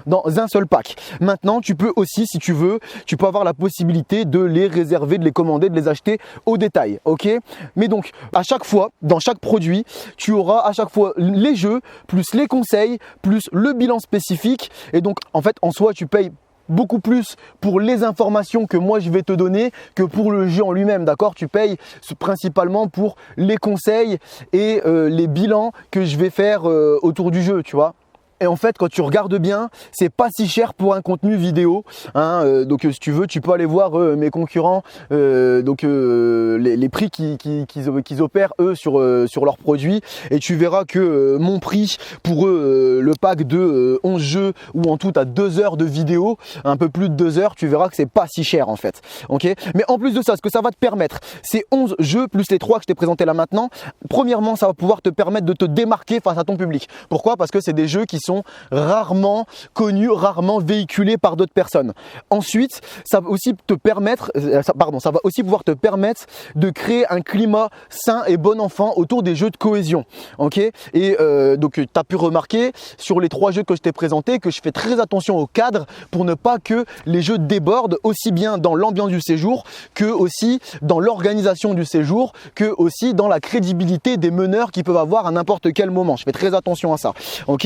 dans un seul pack. Maintenant, tu peux aussi, si tu veux, tu peux avoir la possibilité de les réserver, de les commander, de les acheter au détail. Ok ? Mais donc, à chaque fois, dans chaque produit, tu auras à chaque fois les jeux, plus les conseils, plus le bilan spécifique. Et donc, en fait, en soi, tu payes beaucoup plus pour les informations que moi je vais te donner que pour le jeu en lui-même, d'accord ? Tu payes principalement pour les conseils et les bilans que je vais faire autour du jeu, tu vois. Et en fait, quand tu regardes bien, c'est pas si cher pour un contenu vidéo. Donc, si tu veux, tu peux aller voir mes concurrents, les prix qu'ils opèrent eux sur leurs produits, et tu verras que mon prix pour eux, le pack de 11 jeux où en tout tu as 2 heures de vidéo, un peu plus de 2 heures, tu verras que c'est pas si cher en fait. Ok ? Mais en plus de ça, ce que ça va te permettre, c'est 11 jeux plus les 3 que je t'ai présentés là maintenant. Premièrement, ça va pouvoir te permettre de te démarquer face à ton public. Pourquoi ? Parce que c'est des jeux qui sont rarement connus, rarement véhiculés par d'autres personnes. Ensuite, ça va aussi pouvoir te permettre de créer un climat sain et bon enfant autour des jeux de cohésion. Ok ? Et donc, tu as pu remarquer sur les 3 jeux que je t'ai présentés que je fais très attention au cadre pour ne pas que les jeux débordent, aussi bien dans l'ambiance du séjour que aussi dans l'organisation du séjour, que aussi dans la crédibilité des meneurs qui peuvent avoir à n'importe quel moment. Je fais très attention à ça. Ok ?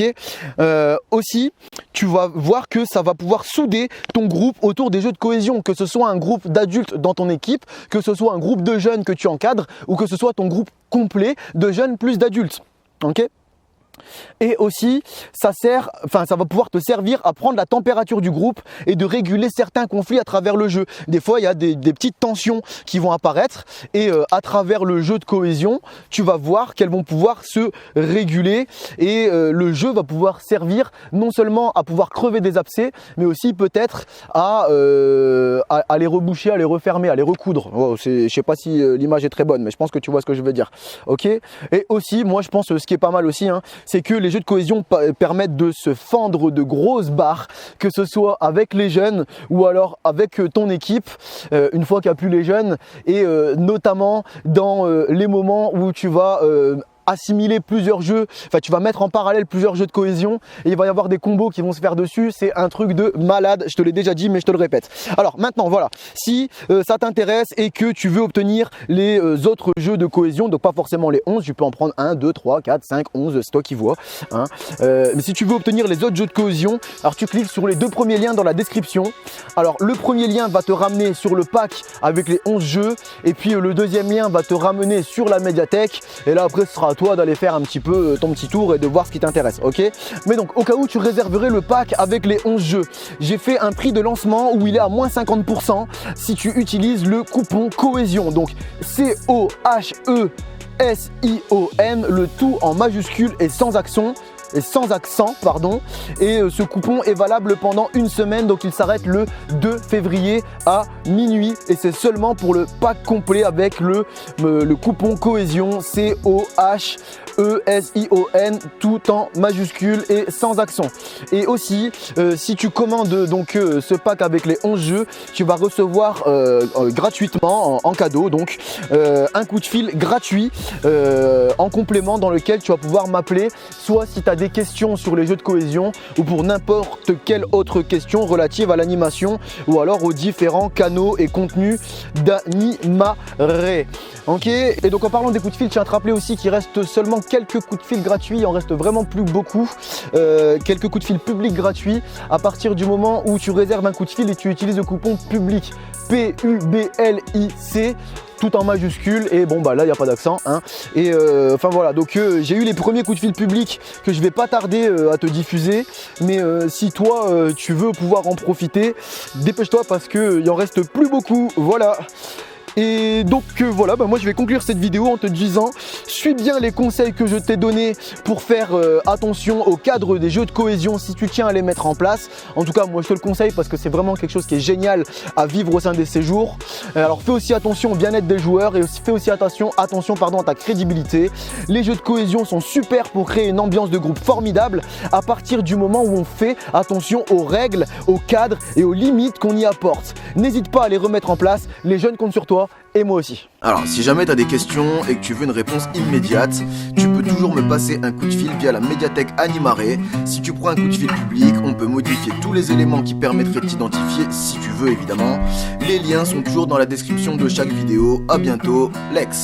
Aussi, tu vas voir que ça va pouvoir souder ton groupe autour des jeux de cohésion, que ce soit un groupe d'adultes dans ton équipe, que ce soit un groupe de jeunes que tu encadres, ou que ce soit ton groupe complet de jeunes plus d'adultes. Ok ? Et aussi, ça va pouvoir te servir à prendre la température du groupe et de réguler certains conflits à travers le jeu. Des fois, il y a des petites tensions qui vont apparaître, et à travers le jeu de cohésion, tu vas voir qu'elles vont pouvoir se réguler, et le jeu va pouvoir servir non seulement à pouvoir crever des abcès, mais aussi peut-être à les reboucher, à les refermer, à les recoudre. Oh, je sais pas si l'image est très bonne, mais je pense que tu vois ce que je veux dire. Ok ? Et aussi, moi je pense ce qui est pas mal aussi, c'est que les jeux de cohésion permettent de se fendre de grosses barres, que ce soit avec les jeunes ou alors avec ton équipe, une fois qu'il n'y a plus les jeunes, et notamment dans les moments où tu vas assimiler plusieurs jeux, enfin tu vas mettre en parallèle plusieurs jeux de cohésion, et il va y avoir des combos qui vont se faire dessus. C'est un truc de malade, je te l'ai déjà dit mais je te le répète. Alors maintenant voilà, si ça t'intéresse et que tu veux obtenir les autres jeux de cohésion, donc pas forcément les 11, tu peux en prendre 1, 2, 3, 4, 5, 11, c'est toi qui vois, mais si tu veux obtenir les autres jeux de cohésion, alors tu cliques sur les 2 premiers liens dans la description. Alors le premier lien va te ramener sur le pack avec les 11 jeux, et puis le deuxième lien va te ramener sur la médiathèque, et là après ce sera à toi d'aller faire un petit peu ton petit tour et de voir ce qui t'intéresse, ok ? Mais donc au cas où tu réserverais le pack avec les 11 jeux, j'ai fait un prix de lancement où il est à moins 50% si tu utilises le coupon cohésion, donc COHESION, le tout en majuscule et sans accent, et sans accent, pardon. Et ce coupon est valable pendant une semaine, donc il s'arrête le 2 février à minuit. Et c'est seulement pour le pack complet avec le coupon Cohésion, COHESION, tout en majuscule et sans accent. Et aussi, si tu commandes donc ce pack avec les 11 jeux, tu vas recevoir gratuitement en cadeau donc un coup de fil gratuit en complément, dans lequel tu vas pouvoir m'appeler, soit si tu as des questions sur les jeux de cohésion ou pour n'importe quelle autre question relative à l'animation ou alors aux différents canaux et contenus d'Animaré. Ok, et donc en parlant des coups de fil, je tiens à te rappeler aussi qu'il reste seulement quelques coups de fil gratuits, il en reste vraiment plus beaucoup, quelques coups de fil publics gratuits à partir du moment où tu réserves un coup de fil et tu utilises le coupon public PUBLIC, tout en majuscule. Et bon bah là il n'y a pas d'accent hein. Et enfin voilà, donc j'ai eu les premiers coups de fil publics que je vais pas tarder à te diffuser, mais si toi tu veux pouvoir en profiter, dépêche-toi parce qu'il en reste plus beaucoup. Voilà. Et donc voilà, moi je vais conclure cette vidéo en te disant, suis bien les conseils que je t'ai donnés pour faire attention au cadre des jeux de cohésion si tu tiens à les mettre en place. En tout cas moi je te le conseille parce que c'est vraiment quelque chose qui est génial à vivre au sein des séjours. Alors fais aussi attention au bien-être des joueurs et fais aussi attention à ta crédibilité. Les jeux de cohésion sont super pour créer une ambiance de groupe formidable à partir du moment où on fait attention aux règles, aux cadres et aux limites qu'on y apporte. N'hésite pas à les remettre en place, les jeunes comptent sur toi. Et moi aussi. Alors, si jamais tu as des questions et que tu veux une réponse immédiate, tu peux toujours me passer un coup de fil via la médiathèque Animaré. Si tu prends un coup de fil public, on peut modifier tous les éléments qui permettraient de t'identifier, si tu veux évidemment. Les liens sont toujours dans la description de chaque vidéo. À bientôt, Lex.